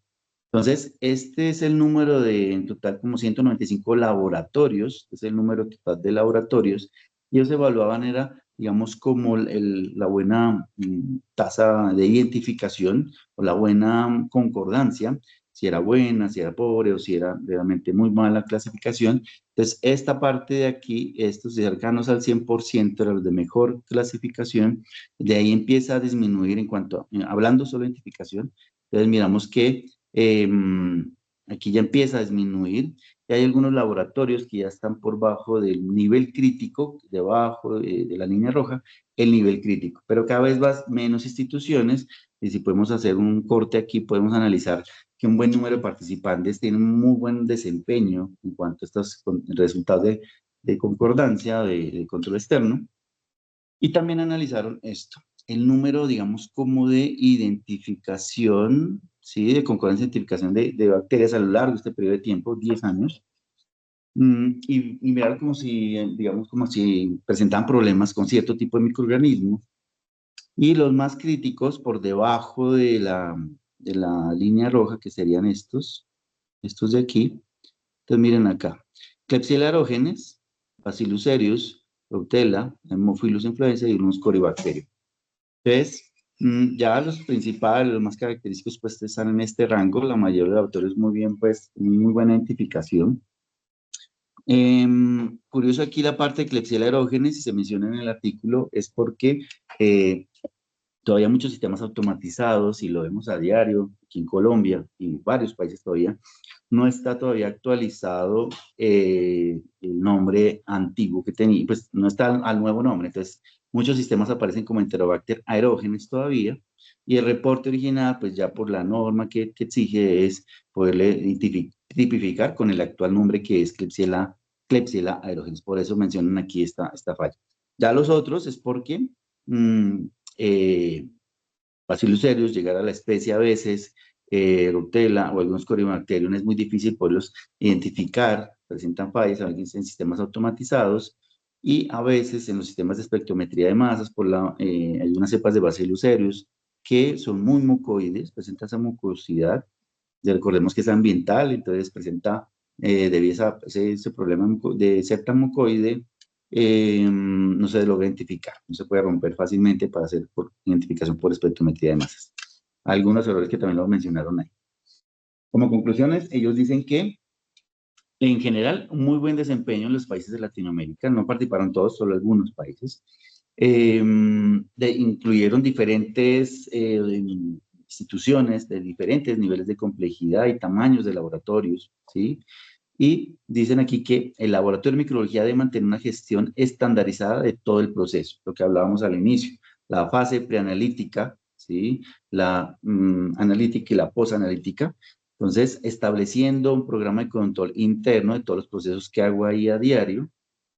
Entonces, este es el número en total, como 195 laboratorios, es el número total de laboratorios, y ellos evaluaban, era, digamos, como la buena tasa de identificación o la buena concordancia, si era buena, si era pobre o si era realmente muy mala clasificación. Entonces, esta parte de aquí, estos cercanos al 100% eran los de mejor clasificación, de ahí empieza a disminuir hablando solo de identificación, entonces miramos que aquí ya empieza a disminuir y hay algunos laboratorios que ya están por bajo del nivel crítico, debajo de la línea roja, el nivel crítico, pero cada vez va menos instituciones y si podemos hacer un corte aquí, podemos analizar que un buen número de participantes tienen un muy buen desempeño en cuanto a estos resultados de concordancia, de control externo, y también analizaron esto, el número, digamos, como de identificación, ¿sí? De concordancia de identificación de bacterias a lo largo de este periodo de tiempo, 10 años, y mirar como si, digamos, como si presentaban problemas con cierto tipo de microorganismos, y los más críticos por debajo de la línea roja, que serían estos de aquí. Entonces miren acá, Klebsiella aerogenes, Bacillus cereus, Rutella, Haemophilus influenza y unos Corybacterium. Entonces, Ya los principales, los más característicos, pues están en este rango. La mayoría de laboratorios muy bien, pues, muy buena identificación. Curioso aquí la parte de Klebsiella aerógenes, si se menciona en el artículo, es porque todavía muchos sistemas automatizados, y lo vemos a diario aquí en Colombia y varios países todavía, no está todavía actualizado el nombre antiguo que tenía, pues no está al nuevo nombre. Entonces, muchos sistemas aparecen como Enterobacter aerógenes todavía, y el reporte original, pues ya por la norma que exige, es poderle tipificar con el actual nombre que es Klebsiella aerógenes. Por eso mencionan aquí esta falla. Ya los otros es porque mm, eh, Bacillus cereus, llegar a la especie a veces, Rutella o algunos Corynebacterium, es muy difícil poderlos identificar, presentan fallas a veces en sistemas automatizados, y a veces en los sistemas de espectrometría de masas, hay unas cepas de Bacillus cereus que son muy mucoides, presentan esa mucosidad, ya recordemos que es ambiental, entonces presenta, debido a ese problema de ser tan mucoide, no se logra identificar, no se puede romper fácilmente para hacer identificación por espectrometría de masas. Algunos errores que también lo mencionaron ahí. Como conclusiones, ellos dicen que en general, un muy buen desempeño en los países de Latinoamérica, no participaron todos, solo algunos países. Incluyeron diferentes instituciones de diferentes niveles de complejidad y tamaños de laboratorios, ¿sí? Y dicen aquí que el laboratorio de microbiología debe mantener una gestión estandarizada de todo el proceso, lo que hablábamos al inicio, la fase preanalítica, ¿sí? La analítica y la posanalítica. Entonces, estableciendo un programa de control interno de todos los procesos que hago ahí a diario,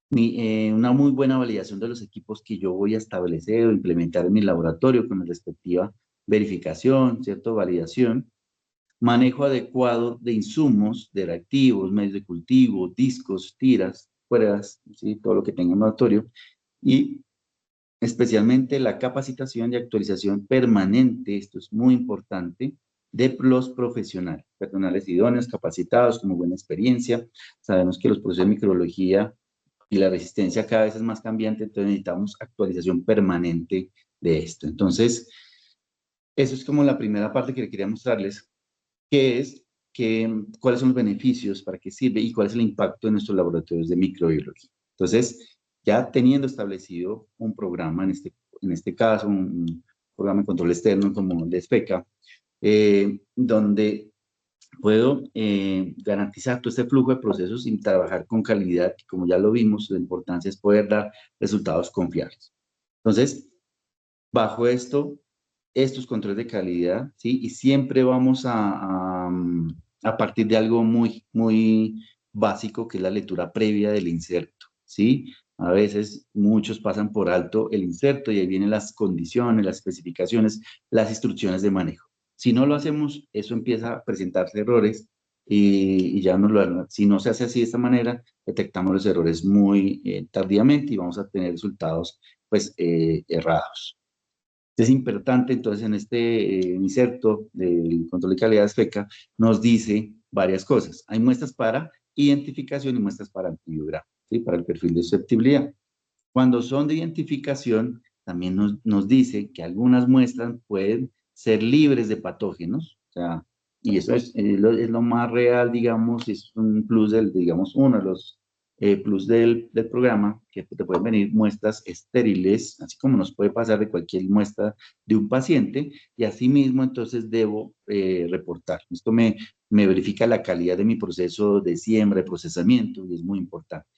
una muy buena validación de los equipos que yo voy a establecer o implementar en mi laboratorio con la respectiva verificación, ¿cierto? Validación, manejo adecuado de insumos, de reactivos, medios de cultivo, discos, tiras, pruebas, ¿sí? Todo lo que tenga en el laboratorio, y especialmente la capacitación y actualización permanente, esto es muy importante, de los profesionales, personales idóneos, capacitados, con buena experiencia. Sabemos que los procesos de microbiología y la resistencia cada vez es más cambiante, entonces necesitamos actualización permanente de esto. Entonces, eso es como la primera parte que quería mostrarles, que es cuáles son los beneficios, para qué sirve y cuál es el impacto de nuestros laboratorios de microbiología. Entonces, ya teniendo establecido un programa, en este caso, un programa de control externo como el de SPECA, donde puedo garantizar todo este flujo de procesos y trabajar con calidad, que como ya lo vimos, la importancia es poder dar resultados confiables. Entonces, bajo estos controles de calidad, ¿sí? Y siempre vamos a partir de algo muy, muy básico, que es la lectura previa del inserto, ¿sí? A veces muchos pasan por alto el inserto y ahí vienen las condiciones, las especificaciones, las instrucciones de manejo. Si no lo hacemos, eso empieza a presentarse errores, y ya si no se hace así de esta manera, detectamos los errores muy tardíamente y vamos a tener resultados pues errados. Es importante, entonces, en este inserto del control de calidad de SPECA, nos dice varias cosas. Hay muestras para identificación y muestras para antibiograma, ¿sí? Para el perfil de susceptibilidad. Cuando son de identificación, también nos dice que algunas muestras pueden ser libres de patógenos, o sea, y eso es lo más real, digamos, es un plus digamos, uno de los plus del programa, que te pueden venir muestras estériles, así como nos puede pasar de cualquier muestra de un paciente, y asimismo entonces debo reportar. Esto me verifica la calidad de mi proceso de siembra, de procesamiento, y es muy importante.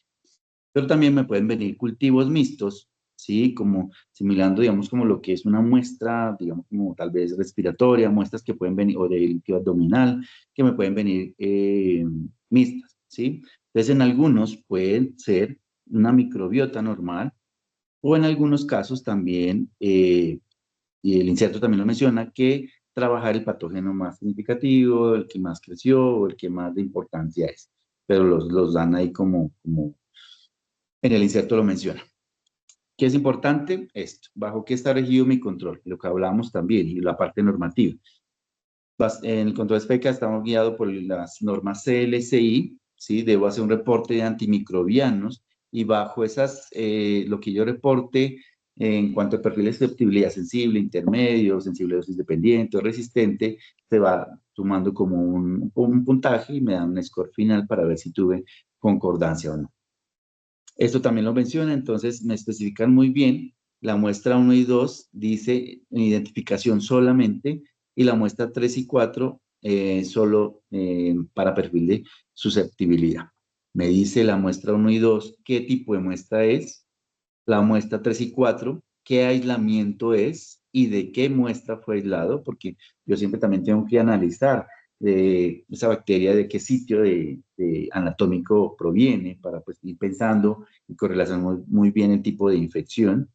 Pero también me pueden venir cultivos mixtos, ¿sí? Como simulando, digamos, como lo que es una muestra, digamos, como tal vez respiratoria, muestras que pueden venir, o de líquido abdominal, que me pueden venir mixtas, ¿sí? Entonces, en algunos pueden ser una microbiota normal, o en algunos casos también, y el inserto también lo menciona, que trabajar el patógeno más significativo, el que más creció, o el que más de importancia es. Pero los dan ahí como en el inserto lo menciona. ¿Qué es importante? Esto, bajo qué está regido mi control, lo que hablamos también, y la parte normativa. En el control de SPECA estamos guiados por las normas CLSI, ¿sí? Debo hacer un reporte de antimicrobianos, y bajo lo que yo reporte, En cuanto a perfiles de susceptibilidad sensible, intermedio, sensible a dosis dependiente o resistente, se va sumando como un puntaje y me da un score final para ver si tuve concordancia o no. Esto también lo menciona, entonces me especifican muy bien. La muestra 1 y 2 dice identificación solamente y la muestra 3 y 4 solo para perfil de susceptibilidad. Me dice la muestra 1 y 2 qué tipo de muestra es, la muestra 3 y 4 qué aislamiento es y de qué muestra fue aislado, porque yo siempre también tengo que analizar esa bacteria de qué sitio de anatómico proviene para pues, ir pensando y correlacionar muy bien el tipo de infección.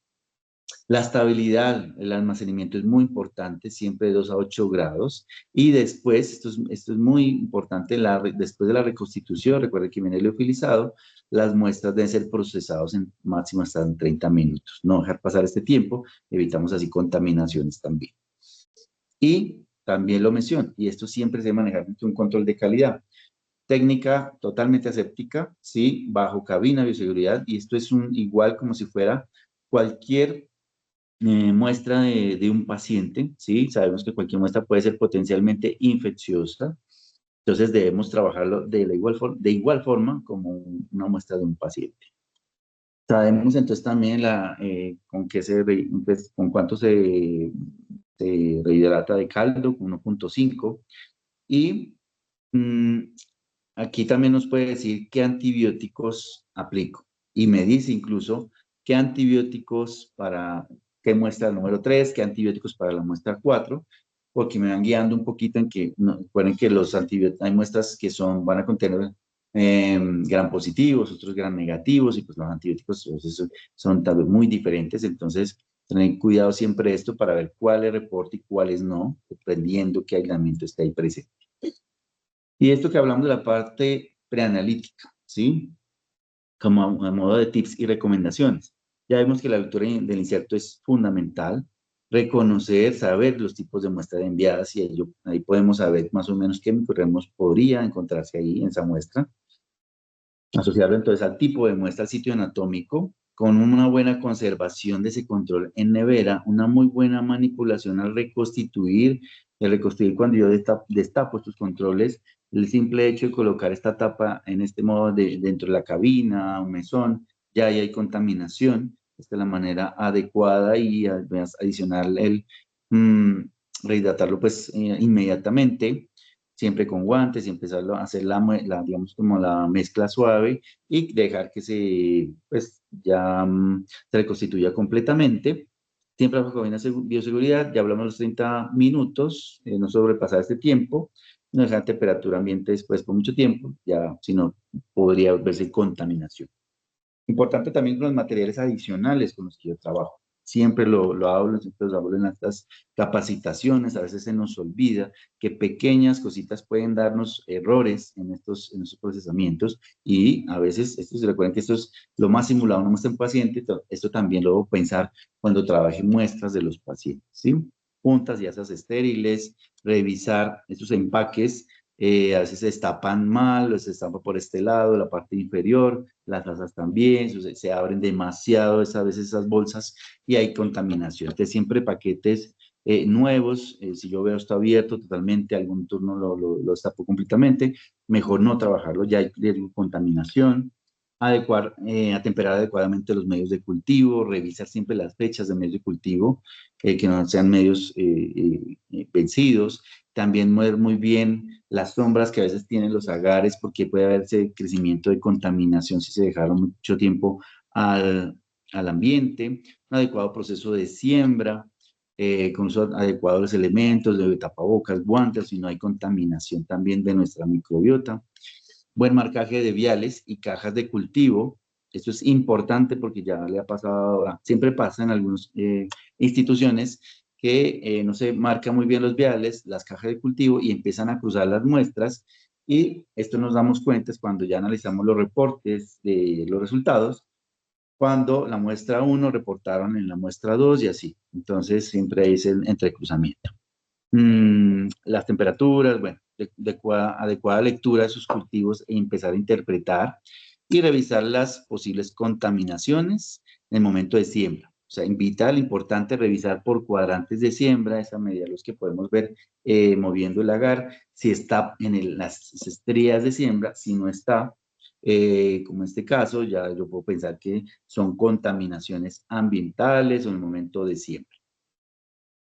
La estabilidad, el almacenamiento es muy importante, siempre de 2 a 8 grados. Y después, esto es muy importante, después de la reconstitución, recuerde que viene liofilizado, las muestras deben ser procesadas en máximo hasta en 30 minutos. No dejar pasar este tiempo, evitamos así contaminaciones también. Y también lo menciono, y esto siempre se debe manejar dentro de un control de calidad. Técnica totalmente aséptica, ¿sí? Bajo cabina, bioseguridad, y esto es igual como si fuera cualquier muestra de un paciente, ¿sí? Sabemos que cualquier muestra puede ser potencialmente infecciosa, entonces debemos trabajarlo de igual forma como una muestra de un paciente. Sabemos entonces también pues, con cuánto se rehidrata de caldo, 1.5, y mm, aquí también nos puede decir qué antibióticos aplico y me dice incluso qué antibióticos para qué muestra número 3, qué antibióticos para la muestra 4, porque me van guiando un poquito en que, no, recuerden que los antibióticos, hay muestras que van a contener gram positivos, otros gram negativos, y pues los antibióticos pues, son tal vez muy diferentes, entonces tener cuidado siempre esto para ver cuáles reporte y cuáles no, dependiendo qué aislamiento está ahí presente. Y esto que hablamos de la parte preanalítica, ¿sí? Como a modo de tips y recomendaciones. Ya vemos que la lectura del inserto es fundamental, reconocer, saber los tipos de muestras enviadas y ahí podemos saber más o menos qué microorganismos podría encontrarse ahí en esa muestra. Asociarlo entonces al tipo de muestra, al sitio anatómico, con una buena conservación de ese control en nevera, una muy buena manipulación al reconstituir, cuando yo destapo estos controles, el simple hecho de colocar esta tapa en este modo dentro de la cabina, un mesón, ya ahí hay contaminación. Esta es la manera adecuada y adicional mm, rehidratarlo pues inmediatamente siempre con guantes y empezar a hacer digamos, como la mezcla suave y dejar que pues, ya se reconstituya completamente. Siempre bajo cabina de bioseguridad, ya hablamos de los 30 minutos, no sobrepasar este tiempo, no dejar temperatura ambiente después por mucho tiempo, ya si no podría verse contaminación. Importante también con los materiales adicionales con los que yo trabajo. Siempre lo hablo, siempre lo hablo en estas capacitaciones, a veces se nos olvida que pequeñas cositas pueden darnos errores en estos procesamientos y a veces, recuerden que esto es lo más simulado, no muestra en paciente, esto también lo debo pensar cuando trabaje muestras de los pacientes, ¿sí? Puntas y asas estériles, revisar estos empaques, a veces se destapan mal, o se destapa por este lado, la parte inferior, las asas también, se abren demasiado a veces esas bolsas y hay contaminación. Entonces siempre paquetes nuevos, si yo veo esto abierto totalmente, algún turno lo destapo completamente, mejor no trabajarlo, ya hay riesgo de contaminación. Atemperar adecuadamente los medios de cultivo, revisar siempre las fechas de medios de cultivo, que no sean medios vencidos. También mover muy bien las sombras que a veces tienen los agares, porque puede haberse crecimiento de contaminación si se dejaron mucho tiempo al ambiente, un adecuado proceso de siembra, con uso adecuado de los elementos, de tapabocas, guantes, si no hay contaminación también de nuestra microbiota. Buen marcaje de viales y cajas de cultivo. Esto es importante porque ya le ha pasado, siempre pasa en algunas instituciones que no se marcan muy bien los viales, las cajas de cultivo y empiezan a cruzar las muestras y esto nos damos cuenta es cuando ya analizamos los reportes de los resultados, cuando la muestra 1 reportaron en la muestra 2 y así. Entonces siempre hay ese entrecruzamiento. Las temperaturas, bueno, adecuada lectura de sus cultivos e empezar a interpretar y revisar las posibles contaminaciones en el momento de siembra. O sea, invita al importante revisar por cuadrantes de siembra, esa medida los que podemos ver moviendo el agar, si está en las estrías de siembra, si no está, como en este caso, ya yo puedo pensar que son contaminaciones ambientales o en el momento de siembra.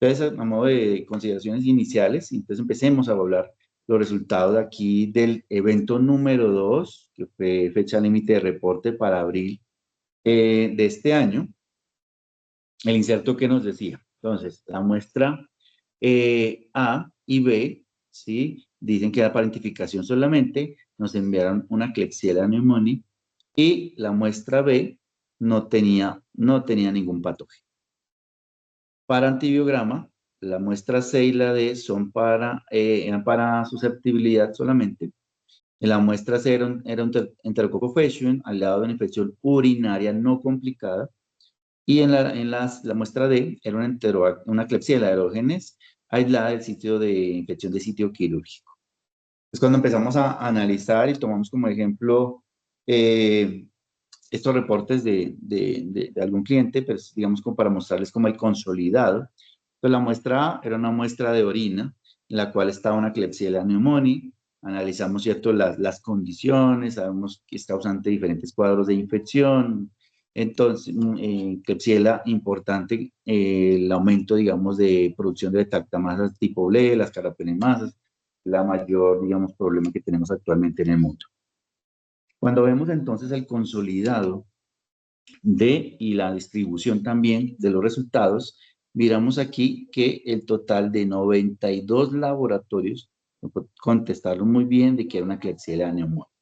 Entonces, a modo de consideraciones iniciales, entonces empecemos a hablar los resultados de aquí del evento número 2, que fue fecha límite de reporte para abril de este año. El inserto que nos decía. Entonces, la muestra A y B, ¿sí? Dicen que era para identificación solamente, nos enviaron una Klebsiella pneumoniae y la muestra B no tenía ningún patógeno. Para antibiograma, la muestra C y la D eran para susceptibilidad solamente. En la muestra C era un Enterococcus faecium al lado de una infección urinaria no complicada. Y la muestra D era una Klebsiella aerogenes aislada del sitio de infección de sitio quirúrgico. Es cuando empezamos a analizar y tomamos como ejemplo eh, estos reportes de algún cliente, pues digamos como para mostrarles como el consolidado. Entonces la muestra A era una muestra de orina en la cual estaba una Klebsiella pneumoniae. Analizamos, ¿cierto?, las condiciones, sabemos que es causante de diferentes cuadros de infección. Entonces, Klebsiella, importante, el aumento, digamos, de producción de tactamasas tipo B, las carapenemasas, la mayor, digamos, problema que tenemos actualmente en el mundo. Cuando vemos entonces el consolidado y la distribución también de los resultados, miramos aquí que el total de 92 laboratorios contestaron muy bien de que era una Klebsiella pneumoniae.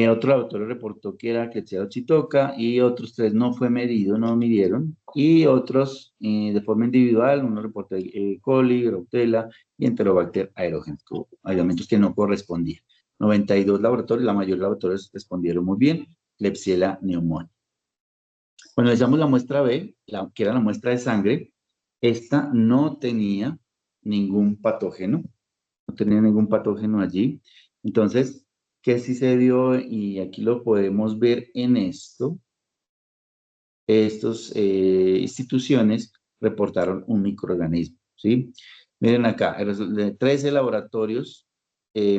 Otro laboratorio reportó que era Klebsiella oxytoca y otros 3 no fue medido, no midieron. Y otros de forma individual, uno reportó coli, Rotella y Enterobacter aerogenes, aislamientos que no correspondían. 92 laboratorios, la mayoría de laboratorios respondieron muy bien, Klebsiella pneumoniae. Cuando analizamos la muestra B, que era la muestra de sangre, esta no tenía ningún patógeno, no tenía ningún patógeno allí. Entonces, ¿qué sí se dio? Y aquí lo podemos ver en esto. Estas instituciones reportaron un microorganismo, ¿sí? Miren acá, de 13 laboratorios,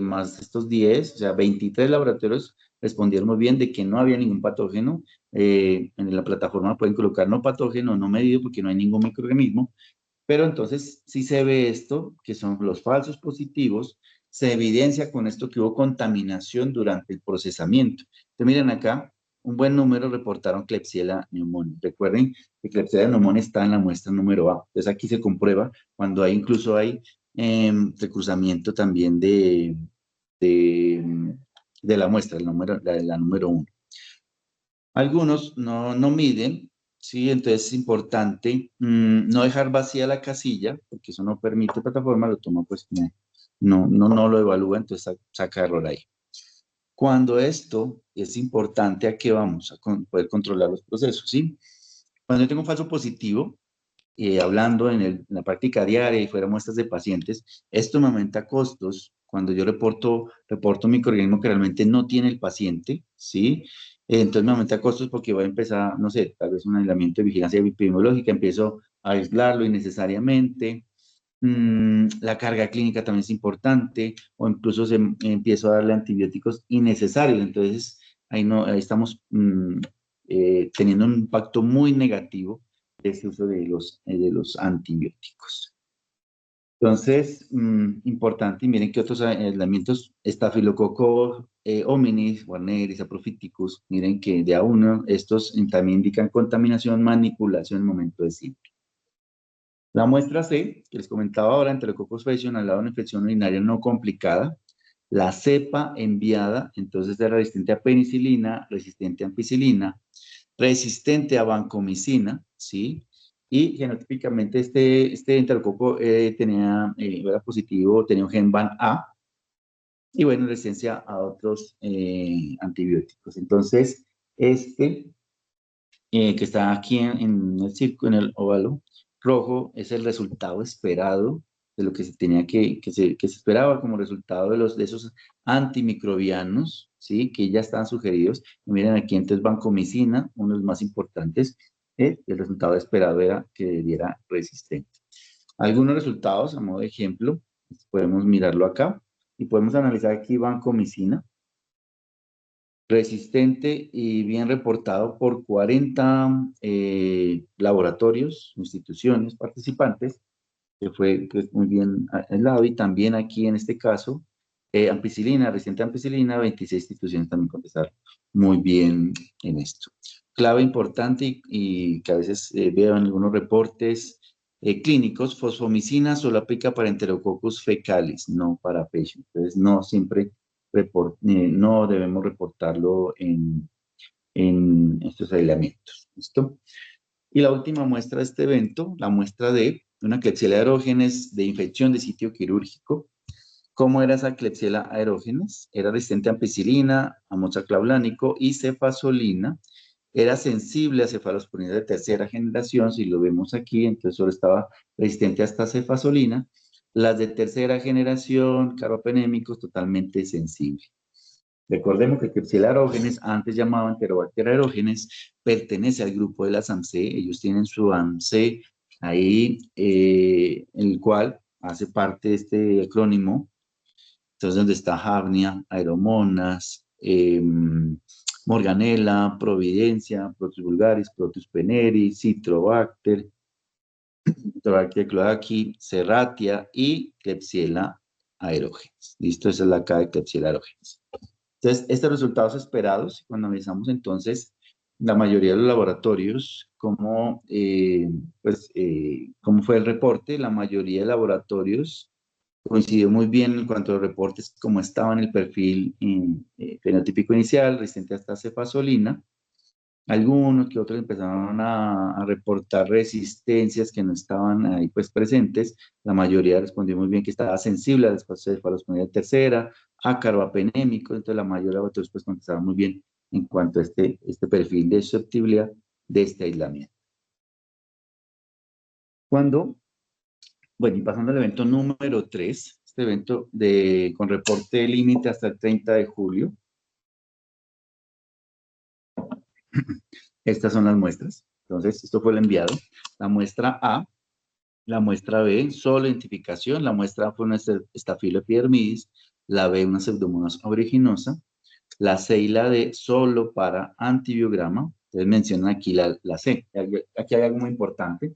más estos 10, o sea, 23 laboratorios respondieron muy bien de que no había ningún patógeno. En la plataforma pueden colocar no patógeno, no medido, porque no hay ningún microorganismo. Pero entonces sí se ve esto, que son los falsos positivos, se evidencia con esto que hubo contaminación durante el procesamiento. Entonces miren acá, un buen número reportaron Klebsiella pneumoniae. Recuerden que Klebsiella pneumoniae está en la muestra número A. Entonces aquí se comprueba cuando incluso hay recruzamiento también de, de la muestra, la número 1. Algunos no miden, ¿sí? Entonces es importante no dejar vacía la casilla, porque eso no permite plataforma, lo toma pues no lo evalúa, entonces saca error ahí. Cuando esto es importante, ¿a qué vamos? Poder controlar los procesos, ¿sí? Cuando yo tengo un falso positivo, hablando en la práctica diaria y fuera muestras de pacientes, esto me aumenta costos cuando yo reporto un microorganismo que realmente no tiene el paciente, ¿sí? Entonces me aumenta costos porque voy a empezar, no sé, tal vez un aislamiento de vigilancia epidemiológica, empiezo a aislarlo innecesariamente. La carga clínica también es importante, o incluso empiezo a darle antibióticos innecesarios. Entonces, ahí estamos teniendo un impacto muy negativo de ese uso de los antibióticos. Entonces, importante, y miren que otros aislamientos, Staphylococcus hominis, Werneris, Saprophyticus, miren que de a uno, estos también indican contaminación, manipulación en el momento de siembra. La muestra C, que les comentaba ahora, Enterococcus faecium al lado de una infección urinaria no complicada. La cepa enviada, entonces era resistente a penicilina, resistente a ampicilina, resistente a vancomicina, ¿sí? Y genotípicamente este enterococo era positivo, tenía un gen VAN-A, y bueno, resistencia a otros antibióticos. Entonces, que está aquí en el círculo, en el óvalo rojo, es el resultado esperado de lo que se tenía que se esperaba como resultado de esos antimicrobianos, ¿sí? Que ya estaban sugeridos. Y miren aquí entonces vancomicina, uno de los más importantes, El resultado esperado era que diera resistente. Algunos resultados, a modo de ejemplo, podemos mirarlo acá y podemos analizar aquí vancomicina, resistente y bien reportado por 40 laboratorios, instituciones participantes, que fue pues, muy bien aislado, y también aquí en este caso, ampicilina, resistente a ampicilina, 26 instituciones también contestaron muy bien en esto. Clave importante y que a veces veo en algunos reportes clínicos, fosfomicina solo aplica para Enterococcus fecalis, no para pecho. Entonces, no siempre no debemos reportarlo en estos aislamientos. ¿Listo? Y la última muestra de este evento, la muestra de una Klebsiella aerógenes de infección de sitio quirúrgico. ¿Cómo era esa Klebsiella aerógenes? Era resistente a ampicilina, amoxiclavulánico y cefazolina. Era sensible a cefalosporinas de tercera generación, si lo vemos aquí, entonces solo estaba resistente hasta cefazolina. Las de tercera generación, carbapenémicos, totalmente sensible. Recordemos que Klebsiella aerógenes, antes llamado Enterobacter aerógenes, pertenece al grupo de las AMC. Ellos tienen su AMC ahí, el cual hace parte de este acrónimo. Entonces, donde está Hafnia, Aeromonas, Morganella, Providencia, Proteus vulgaris, Proteus peneris, Citrobacter, Citrobacter cloaci, Serratia y Klebsiella aerógenes. Listo, esa es la K de Klebsiella aerógenes. Entonces, estos resultados esperados, cuando analizamos entonces la mayoría de los laboratorios, cómo fue el reporte, la mayoría de laboratorios coincidió muy bien en cuanto a los reportes, cómo estaba en el perfil fenotípico inicial, resistente hasta cefazolina. Algunos que otros empezaron a reportar resistencias que no estaban ahí pues presentes. La mayoría respondió muy bien que estaba sensible a la cefalosporina tercera, a carbapenémico. Entonces la mayoría de otros pues contestaron muy bien en cuanto a este perfil de susceptibilidad de este aislamiento. Bueno, y pasando al evento número 3, este evento con reporte límite hasta el 30 de julio. Estas son las muestras. Entonces, esto fue el enviado. La muestra A, la muestra B, solo identificación. La muestra A fue una Staphyloepidermidis, la B una Pseudomonas aeruginosa, la C y la D solo para antibiograma. Entonces mencionan aquí la C. Aquí hay algo muy importante.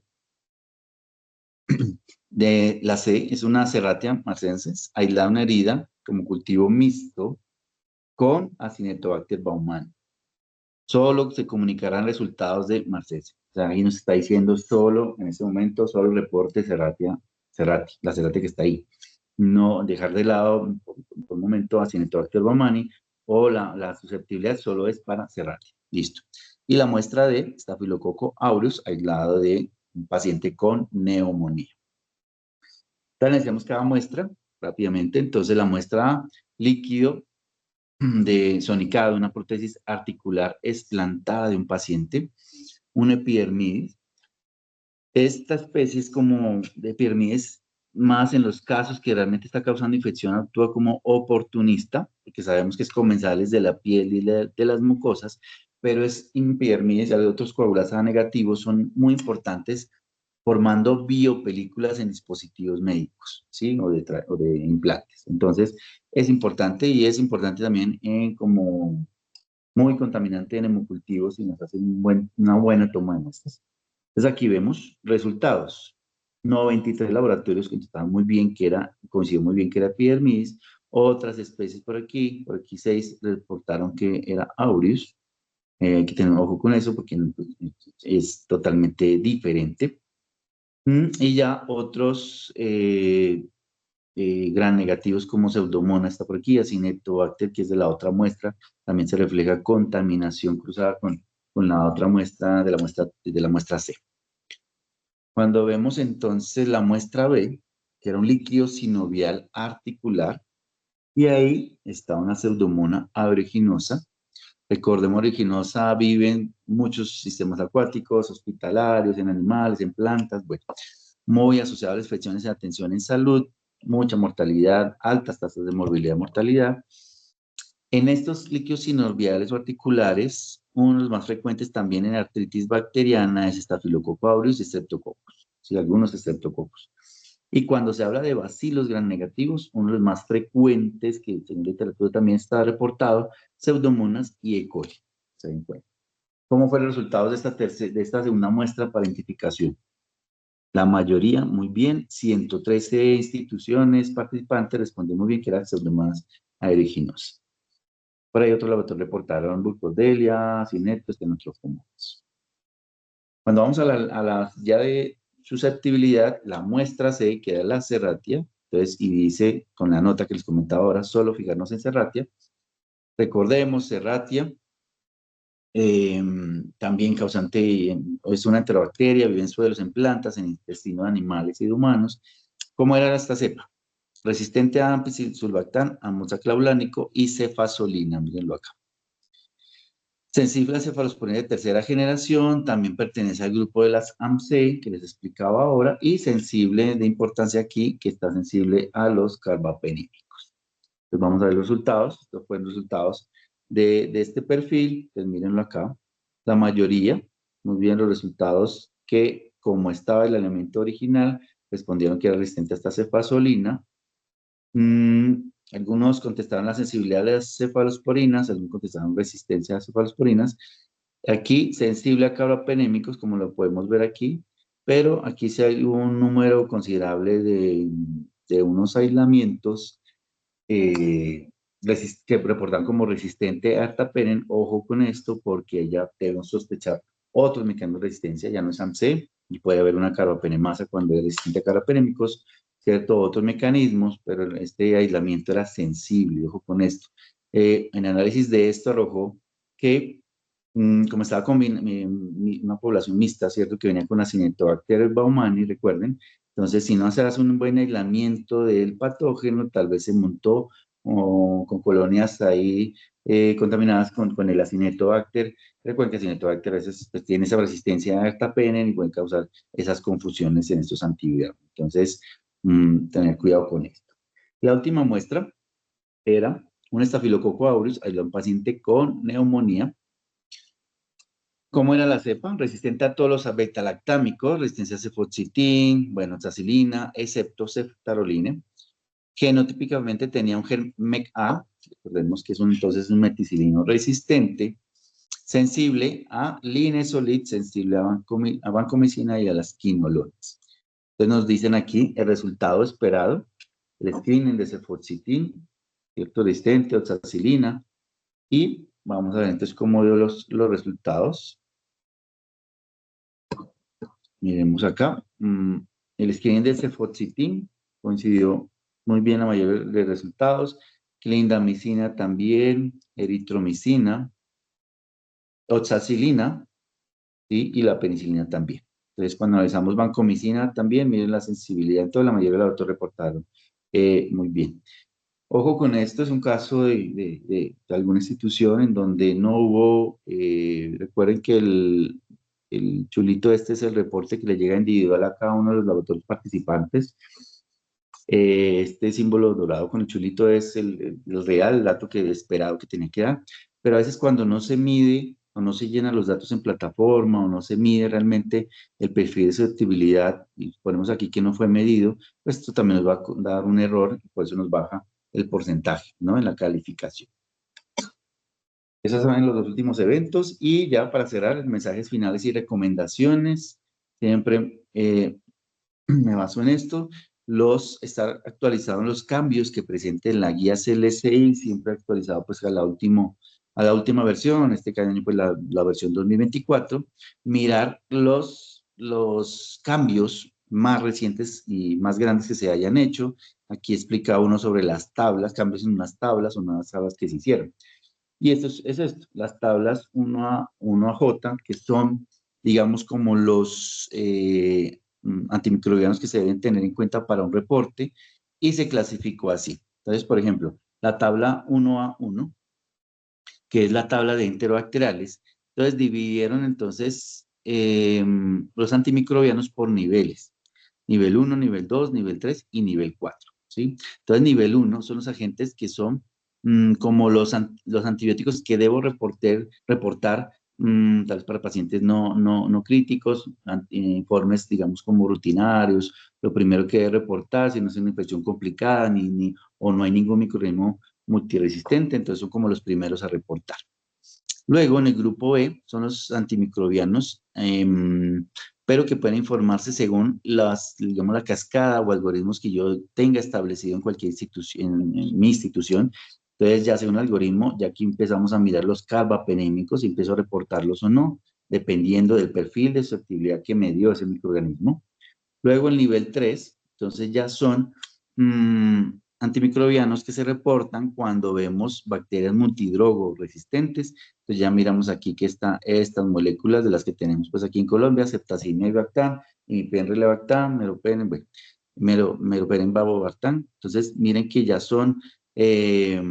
De la C es una Serratia marcensis, aislada una herida como cultivo mixto con Acinetobacter baumannii. Solo se comunicarán resultados de Marcesi. O sea, ahí nos está diciendo solo, en ese momento, solo el reporte la Serratia que está ahí. No dejar de lado por un momento Acinetobacter baumannii o la susceptibilidad solo es para Serratia. Listo. Y la muestra de Staphylococcus aureus aislado de un paciente con neumonía. Analizamos cada muestra rápidamente. Entonces, la muestra líquido de sonicado, una prótesis articular explantada de un paciente, una epidermidis. Esta especie es como de epidermidis más en los casos que realmente está causando infección, actúa como oportunista, porque sabemos que es comensales de la piel y de las mucosas, pero es epidermidis y otros coagulados A negativos son muy importantes formando biopelículas en dispositivos médicos, ¿sí? O de implantes. Entonces, es importante y es importante también como muy contaminante en hemocultivos y nos hace una buena toma de muestras. Entonces, aquí vemos resultados. 93 laboratorios contestaban muy bien coincidió muy bien que era epidermidis. Otras especies por aquí 6 reportaron que era aureus. Hay que tener ojo con eso porque es totalmente diferente. Y ya otros gran negativos como Pseudomonas está por aquí, Acinetobacter, que es de la otra muestra, también se refleja contaminación cruzada con la otra muestra de la muestra C. Cuando vemos entonces la muestra B, que era un líquido sinovial articular, y ahí está una Pseudomonas aeruginosa. Recordemos, aeruginosa vive en muchos sistemas acuáticos, hospitalarios, en animales, en plantas, bueno, muy asociado a las infecciones y atención en salud, mucha mortalidad, altas tasas de morbilidad y mortalidad. En estos líquidos sinoviales o articulares, uno de los más frecuentes también en artritis bacteriana es Staphylococcus aureus y Streptococcus, sí, algunos Streptococcus. Y cuando se habla de bacilos gram negativos, uno de los más frecuentes, que en literatura también está reportado, Pseudomonas y E. coli, se den cuenta. ¿Cómo fueron los resultados de esta segunda muestra para identificación? La mayoría, muy bien, 113 instituciones participantes responden muy bien que eran Pseudomonas aeruginosa. Por ahí otro laboratorio reportaron Burkholderia, Cineto, Stenotrophomonas. Cuando vamos a la ya de susceptibilidad, la muestra C, que era la Serratia, entonces, y dice con la nota que les comentaba ahora, solo fijarnos en Serratia. Recordemos, Serratia, también causante, es una enterobacteria, vive en suelos, en plantas, en intestino de animales y de humanos. ¿Cómo era esta cepa? Resistente a ampicilsulbactam, amoxiclaulánico y cefazolina, mírenlo acá. Sensible a cefalosporina de tercera generación, también pertenece al grupo de las AMC, que les explicaba ahora, y sensible de importancia aquí, que está sensible a los carbapenémicos. Entonces vamos a ver los resultados. Estos fueron los resultados de este perfil. Pues mírenlo acá. La mayoría, muy bien, los resultados que, como estaba el elemento original, respondieron que era resistente a esta cefazolina. Algunos contestaron la sensibilidad de las cefalosporinas, algunos contestaron resistencia a las cefalosporinas. Aquí, sensible a carbapenémicos, como lo podemos ver aquí, pero aquí sí hay un número considerable de unos aislamientos que reportan como resistente a artapenen. Ojo con esto, porque ya debemos sospechar otros mecanismos de resistencia, ya no es AMC, y puede haber una carbapenemasa cuando es resistente a carbapenémicos, ¿cierto? Otros mecanismos, pero este aislamiento era sensible, ojo con esto. En análisis de esto arrojó que, como estaba con una población mixta, ¿cierto? Que venía con Acinetobacter baumannii, recuerden. Entonces, si no se hace un buen aislamiento del patógeno, tal vez se montó con colonias ahí contaminadas con el Acinetobacter. Recuerden que Acinetobacter a veces pues, tiene esa resistencia a ertapenem y puede causar esas confusiones en estos antibióticos. Entonces, tener cuidado con esto. La última muestra era un Staphylococcus aureus, aisló a un paciente con neumonía. ¿Cómo era la cepa? Resistente a todos los beta-lactámicos, resistencia a cefoxitin, bueno, zacilina, excepto ceftaroline. Genotípicamente tenía un gen MECA, recordemos que es entonces un meticilino resistente, sensible a linezolid, sensible a vancomicina y a las quinolonas. Entonces nos dicen aquí el resultado esperado, el screening de cefoxitin, cierto, resistente, oxacilina, y vamos a ver entonces cómo dio los resultados. Miremos acá. El screening de cefoxitin coincidió muy bien la mayoría de resultados. Clindamicina también, eritromicina, oxacilina, ¿sí? Y la penicilina también. Entonces, cuando analizamos vancomicina también, miren la sensibilidad, en toda la mayoría de los datos reportaron muy bien. Ojo con esto, es un caso de alguna institución en donde no hubo, recuerden que el chulito este es el reporte que le llega individual a cada uno de los laboratorios participantes. Este símbolo dorado con el chulito es el real, el dato que esperado que tenía que dar, pero a veces cuando no se mide o no se llenan los datos en plataforma o no se mide realmente el perfil de susceptibilidad y ponemos aquí que no fue medido, pues esto también nos va a dar un error y por eso nos baja el porcentaje, ¿no? En la calificación. Esos son los dos últimos eventos y ya para cerrar, mensajes finales y recomendaciones. Siempre me baso en esto, estar actualizado en los cambios que presente en la guía CLCI, siempre actualizado pues a la última versión, en este año pues la versión 2024, mirar los cambios más recientes y más grandes que se hayan hecho. Aquí explica uno sobre las tablas, cambios en unas tablas o nuevas tablas que se hicieron. Y esto es esto, las tablas 1 a J, que son, digamos, como los antimicrobianos que se deben tener en cuenta para un reporte, y se clasificó así. Entonces, por ejemplo, la tabla 1A1, que es la tabla de enterobacteriales, entonces dividieron entonces los antimicrobianos por niveles. Nivel 1, nivel 2, nivel 3 y nivel 4. ¿Sí? Entonces, nivel 1 son los agentes que son como los antibióticos que debo reportar tal vez para pacientes no críticos, informes, digamos, como rutinarios, lo primero que debe reportar, si no es una infección complicada o no hay ningún microorganismo multiresistente, entonces son como los primeros a reportar. Luego, en el grupo B, son los antimicrobianos, pero que pueden informarse según digamos, la cascada o algoritmos que yo tenga establecido en cualquier institución, en mi institución. Entonces, ya según el algoritmo, ya aquí empezamos a mirar los carbapenémicos y empiezo a reportarlos o no, dependiendo del perfil de susceptibilidad que me dio ese microorganismo. Luego el nivel 3, entonces ya son antimicrobianos que se reportan cuando vemos bacterias multidrogo resistentes. Entonces ya miramos aquí que están estas moléculas de las que tenemos pues aquí en Colombia, ceftazina y bactam, imipenem, meropenem, bueno, meropenem, bavobactam. Entonces miren que ya son eh,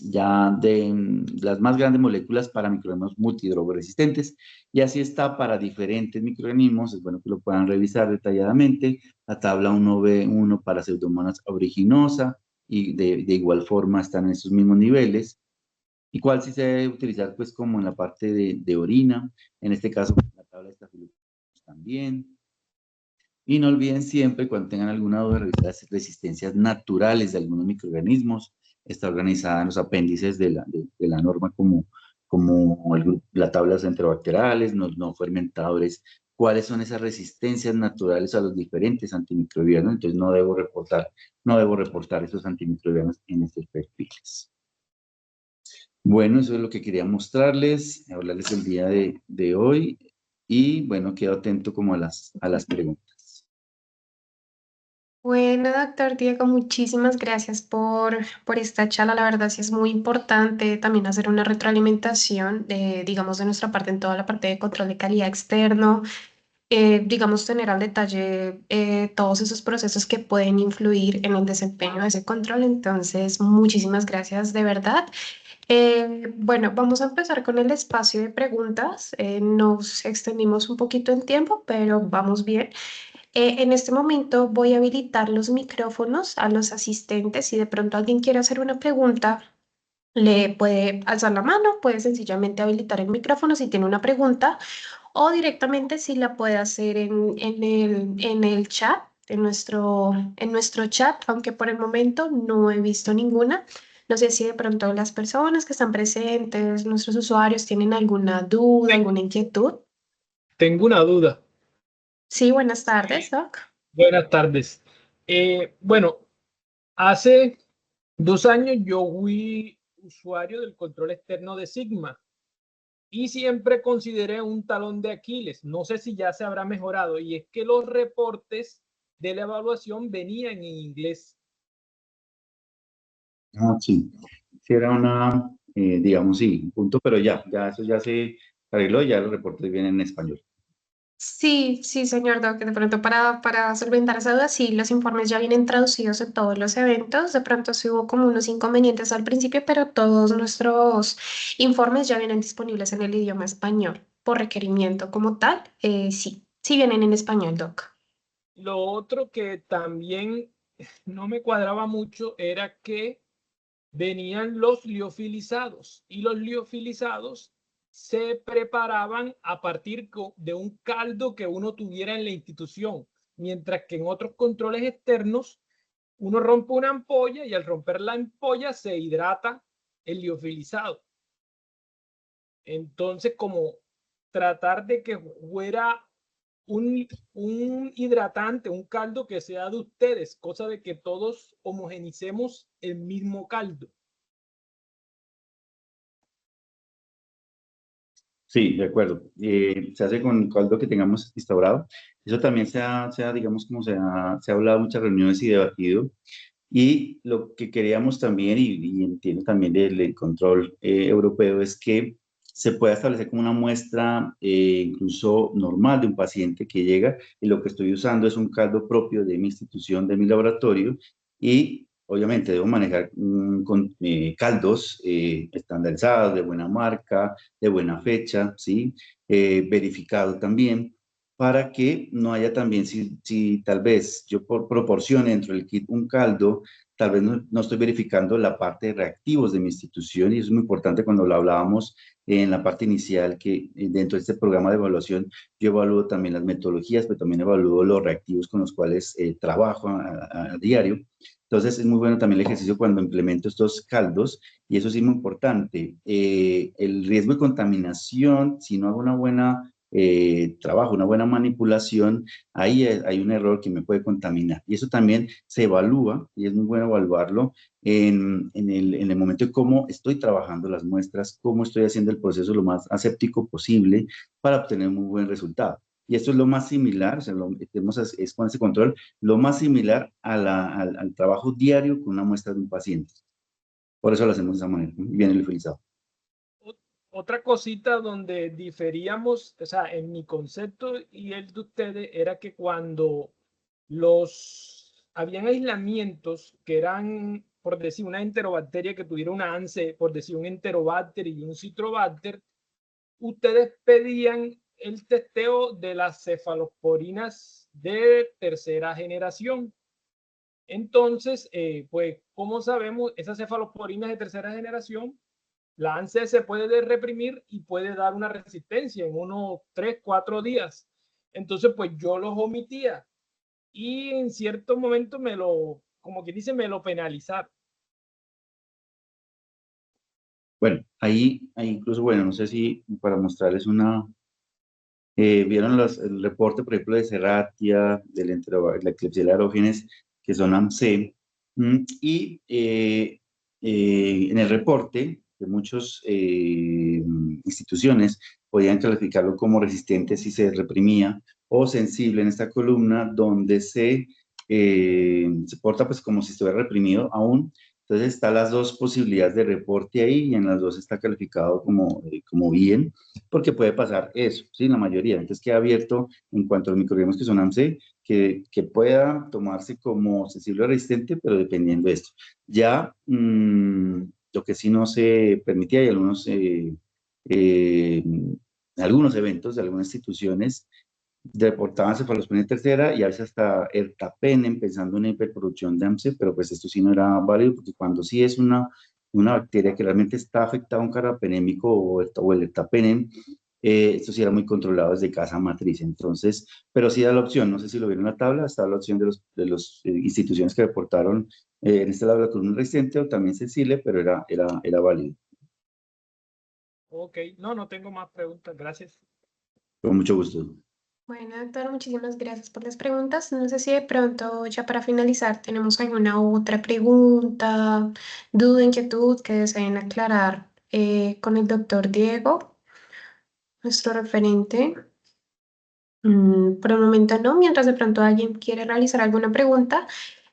ya de las más grandes moléculas para microorganismos multidrogoresistentes, y así está para diferentes microorganismos. Es bueno que lo puedan revisar detalladamente. La tabla 1B1 para Pseudomonas aeruginosa, y de igual forma están en esos mismos niveles. ¿Y cuál sí se debe utilizar? Pues como en la parte de orina, en este caso la tabla de Staphylococcus también. Y no olviden siempre, cuando tengan alguna duda, revisar las resistencias naturales de algunos microorganismos. Está organizada en los apéndices de la norma como la tabla de enterobacteriales, los no fermentadores. ¿Cuáles son esas resistencias naturales a los diferentes antimicrobianos? Entonces no debo reportar esos antimicrobianos en estos perfiles. Bueno, eso es lo que quería mostrarles, hablarles el día de hoy. Y bueno, quedo atento como a las preguntas. Bueno, doctor Diego, muchísimas gracias por esta charla. La verdad sí es muy importante también hacer una retroalimentación, digamos, de nuestra parte en toda la parte de control de calidad externo, digamos, tener al detalle todos esos procesos que pueden influir en el desempeño de ese control. Entonces, muchísimas gracias de verdad. Bueno, vamos a empezar con el espacio de preguntas. Nos extendimos un poquito en tiempo, pero vamos bien. En este momento voy a habilitar los micrófonos a los asistentes. Si de pronto alguien quiere hacer una pregunta, le puede alzar la mano, puede sencillamente habilitar el micrófono si tiene una pregunta o directamente si la puede hacer en el chat, en nuestro chat, aunque por el momento no he visto ninguna. No sé si de pronto las personas que están presentes, nuestros usuarios, tienen alguna duda, alguna inquietud. Tengo una duda. Sí, buenas tardes, Doc. Buenas tardes. Bueno, hace 2 años yo fui usuario del control externo de Sigma y siempre consideré un talón de Aquiles. No sé si ya se habrá mejorado, y es que los reportes de la evaluación venían en inglés. Ah, sí. Sí, era digamos, sí, un punto, pero ya eso ya se arregló, ya los reportes vienen en español. Sí, sí, señor Doc, de pronto para solventar esa duda, sí, los informes ya vienen traducidos en todos los eventos. De pronto sí hubo como unos inconvenientes al principio, pero todos nuestros informes ya vienen disponibles en el idioma español. Por requerimiento como tal, sí, sí vienen en español, Doc. Lo otro que también no me cuadraba mucho era que venían los liofilizados, y los liofilizados se preparaban a partir de un caldo que uno tuviera en la institución, mientras que en otros controles externos uno rompe una ampolla y al romper la ampolla se hidrata el liofilizado. Entonces, como tratar de que fuera un hidratante, un caldo que sea de ustedes, cosa de que todos homogenicemos el mismo caldo. Sí, de acuerdo. Se hace con el caldo que tengamos instaurado. Eso también digamos, como se ha hablado en muchas reuniones y debatido. Y lo que queríamos también, y entiendo también del control europeo, es que se pueda establecer como una muestra incluso normal de un paciente que llega, y lo que estoy usando es un caldo propio de mi institución, de mi laboratorio, y obviamente debo manejar caldos estandarizados, de buena marca, de buena fecha, ¿sí? Verificado también, para que no haya también, si tal vez yo proporcione dentro del kit un caldo tal vez no estoy verificando la parte de reactivos de mi institución y eso es muy importante cuando lo hablábamos en la parte inicial que dentro de este programa de evaluación yo evalúo también las metodologías, pero también evalúo los reactivos con los cuales trabajo a diario. Entonces es muy bueno también el ejercicio cuando implemento estos caldos y eso sí es muy importante. El riesgo de contaminación, si no hago una buena trabajo, una buena manipulación, ahí hay un error que me puede contaminar. Y eso también se evalúa y es muy bueno evaluarlo en el momento de cómo estoy trabajando las muestras, cómo estoy haciendo el proceso lo más aséptico posible para obtener un muy buen resultado. Y esto es lo más similar, o sea, es con ese control, lo más similar al trabajo diario con una muestra de un paciente. Por eso lo hacemos de esa manera, bien utilizado. Otra cosita donde diferíamos, o sea, en mi concepto y el de ustedes, era que cuando habían aislamientos que eran, por decir, una enterobacteria que tuviera una ANSE, por decir, un enterobacter y un citrobacter, ustedes pedían el testeo de las cefalosporinas de tercera generación. Entonces, pues, ¿cómo sabemos esas cefalosporinas de tercera generación? La ANSE se puede reprimir y puede dar una resistencia en unos 3, 4 días. Entonces, pues yo los omitía y en cierto momento como que dice, me lo penalizaron. Bueno, ahí incluso, bueno, no sé si para mostrarles vieron el reporte, por ejemplo, de Serratia, la Klebsiella aerógenes, que son AMC, y en el reporte de muchas instituciones podían calificarlo como resistente si se reprimía o sensible en esta columna donde se porta pues como si estuviera reprimido aún. Entonces están las dos posibilidades de reporte ahí y en las dos está calificado como bien, porque puede pasar eso, ¿sí? La mayoría. Entonces queda abierto en cuanto a los microorganismos que son AMC, que pueda tomarse como sensible o resistente, pero dependiendo de esto. Ya lo que sí no se permitía, hay eh, algunos eventos de algunas instituciones reportaban cefalosporina tercera y a veces hasta ertapenem pensando en hiperproducción de AMSE, pero pues esto sí no era válido porque cuando sí es una bacteria que realmente está afectada a un carbapenémico o el ertapenem, esto sí era muy controlado desde casa matriz. Entonces, pero sí da la opción, no sé si lo vieron en la tabla, está la opción de los instituciones que reportaron en este lado la columna resistente o también sensible, pero era válido. Ok, no tengo más preguntas, gracias. Con mucho gusto. Bueno, doctor, muchísimas gracias por las preguntas. No sé si de pronto, ya para finalizar, tenemos alguna otra pregunta, duda, inquietud que deseen aclarar con el doctor Diego, nuestro referente. Por el momento no, mientras de pronto alguien quiere realizar alguna pregunta,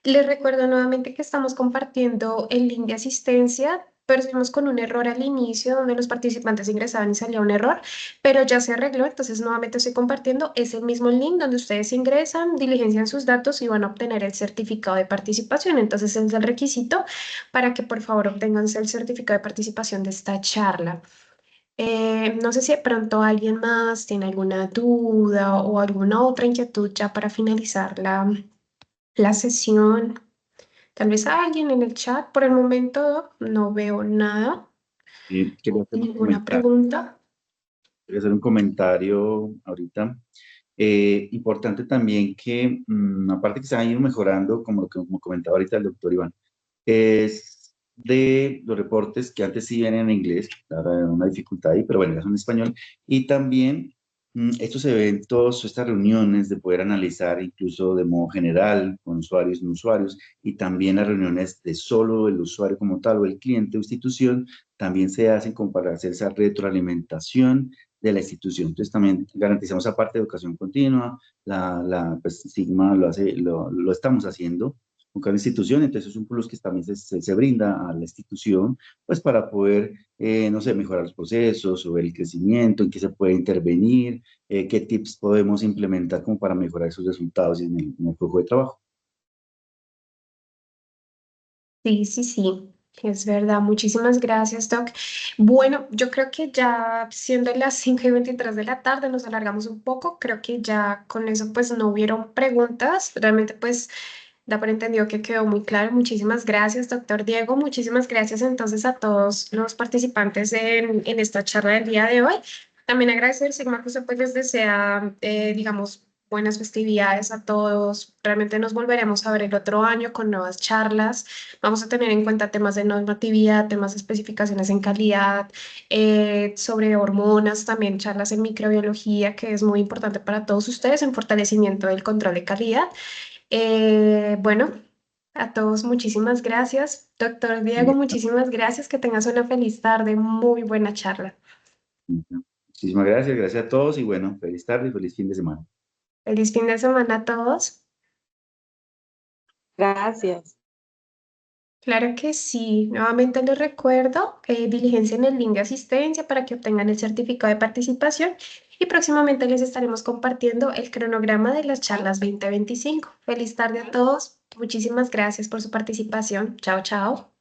les recuerdo nuevamente que estamos compartiendo el link de asistencia, pero estuvimos con un error al inicio donde los participantes ingresaban y salía un error, pero ya se arregló, entonces nuevamente estoy compartiendo ese mismo link donde ustedes ingresan, diligencian sus datos y van a obtener el certificado de participación. Entonces ese es el requisito para que por favor obtengan el certificado de participación de esta charla. No sé si de pronto alguien más tiene alguna duda o alguna otra inquietud ya para finalizar la sesión. Tal vez alguien en el chat. Por el momento no veo nada, Quería hacer un ninguna comentario. pregunta. Quería hacer un comentario ahorita. Importante también que, aparte que se han ido mejorando, como comentaba ahorita el doctor Iván, es de los reportes que antes sí venían en inglés, ahora hay una dificultad ahí, pero bueno, ya son en español, y también estos eventos, estas reuniones de poder analizar incluso de modo general con usuarios y no usuarios, y también las reuniones de solo el usuario como tal o el cliente o institución, también se hacen como para hacer esa retroalimentación de la institución. Entonces también garantizamos esa parte de educación continua, pues, Sigma lo estamos haciendo con cada institución, entonces es un plus que también se brinda a la institución, pues para poder, no sé, mejorar los procesos o ver el crecimiento, en qué se puede intervenir, qué tips podemos implementar como para mejorar esos resultados en el flujo de trabajo. Sí, sí, sí, es verdad. Muchísimas gracias, Doc. Bueno, yo creo que ya siendo las 5:23 de la tarde, nos alargamos un poco. Creo que ya con eso pues no hubieron preguntas. Realmente pues Da por entendido que quedó muy claro. Muchísimas gracias, doctor Diego. Muchísimas gracias entonces a todos los participantes en esta charla del día de hoy. También agradecer, Sigma José, pues les desea, digamos, buenas festividades a todos. Realmente nos volveremos a ver el otro año con nuevas charlas. Vamos a tener en cuenta temas de normatividad, temas de especificaciones en calidad, sobre hormonas, también charlas en microbiología, que es muy importante para todos ustedes en fortalecimiento del control de calidad. Bueno, a todos muchísimas gracias. Doctor Diego, Listo. muchísimas gracias. Que tengas una feliz tarde. Muy buena charla. Muchísimas gracias, gracias a todos y bueno, feliz tarde y feliz fin de semana. Feliz fin de semana a todos. Gracias. Claro que sí. Nuevamente les recuerdo, diligencien el link de asistencia para que obtengan el certificado de participación y próximamente les estaremos compartiendo el cronograma de las charlas 2025. Feliz tarde a todos. Muchísimas gracias por su participación. Chao, chao.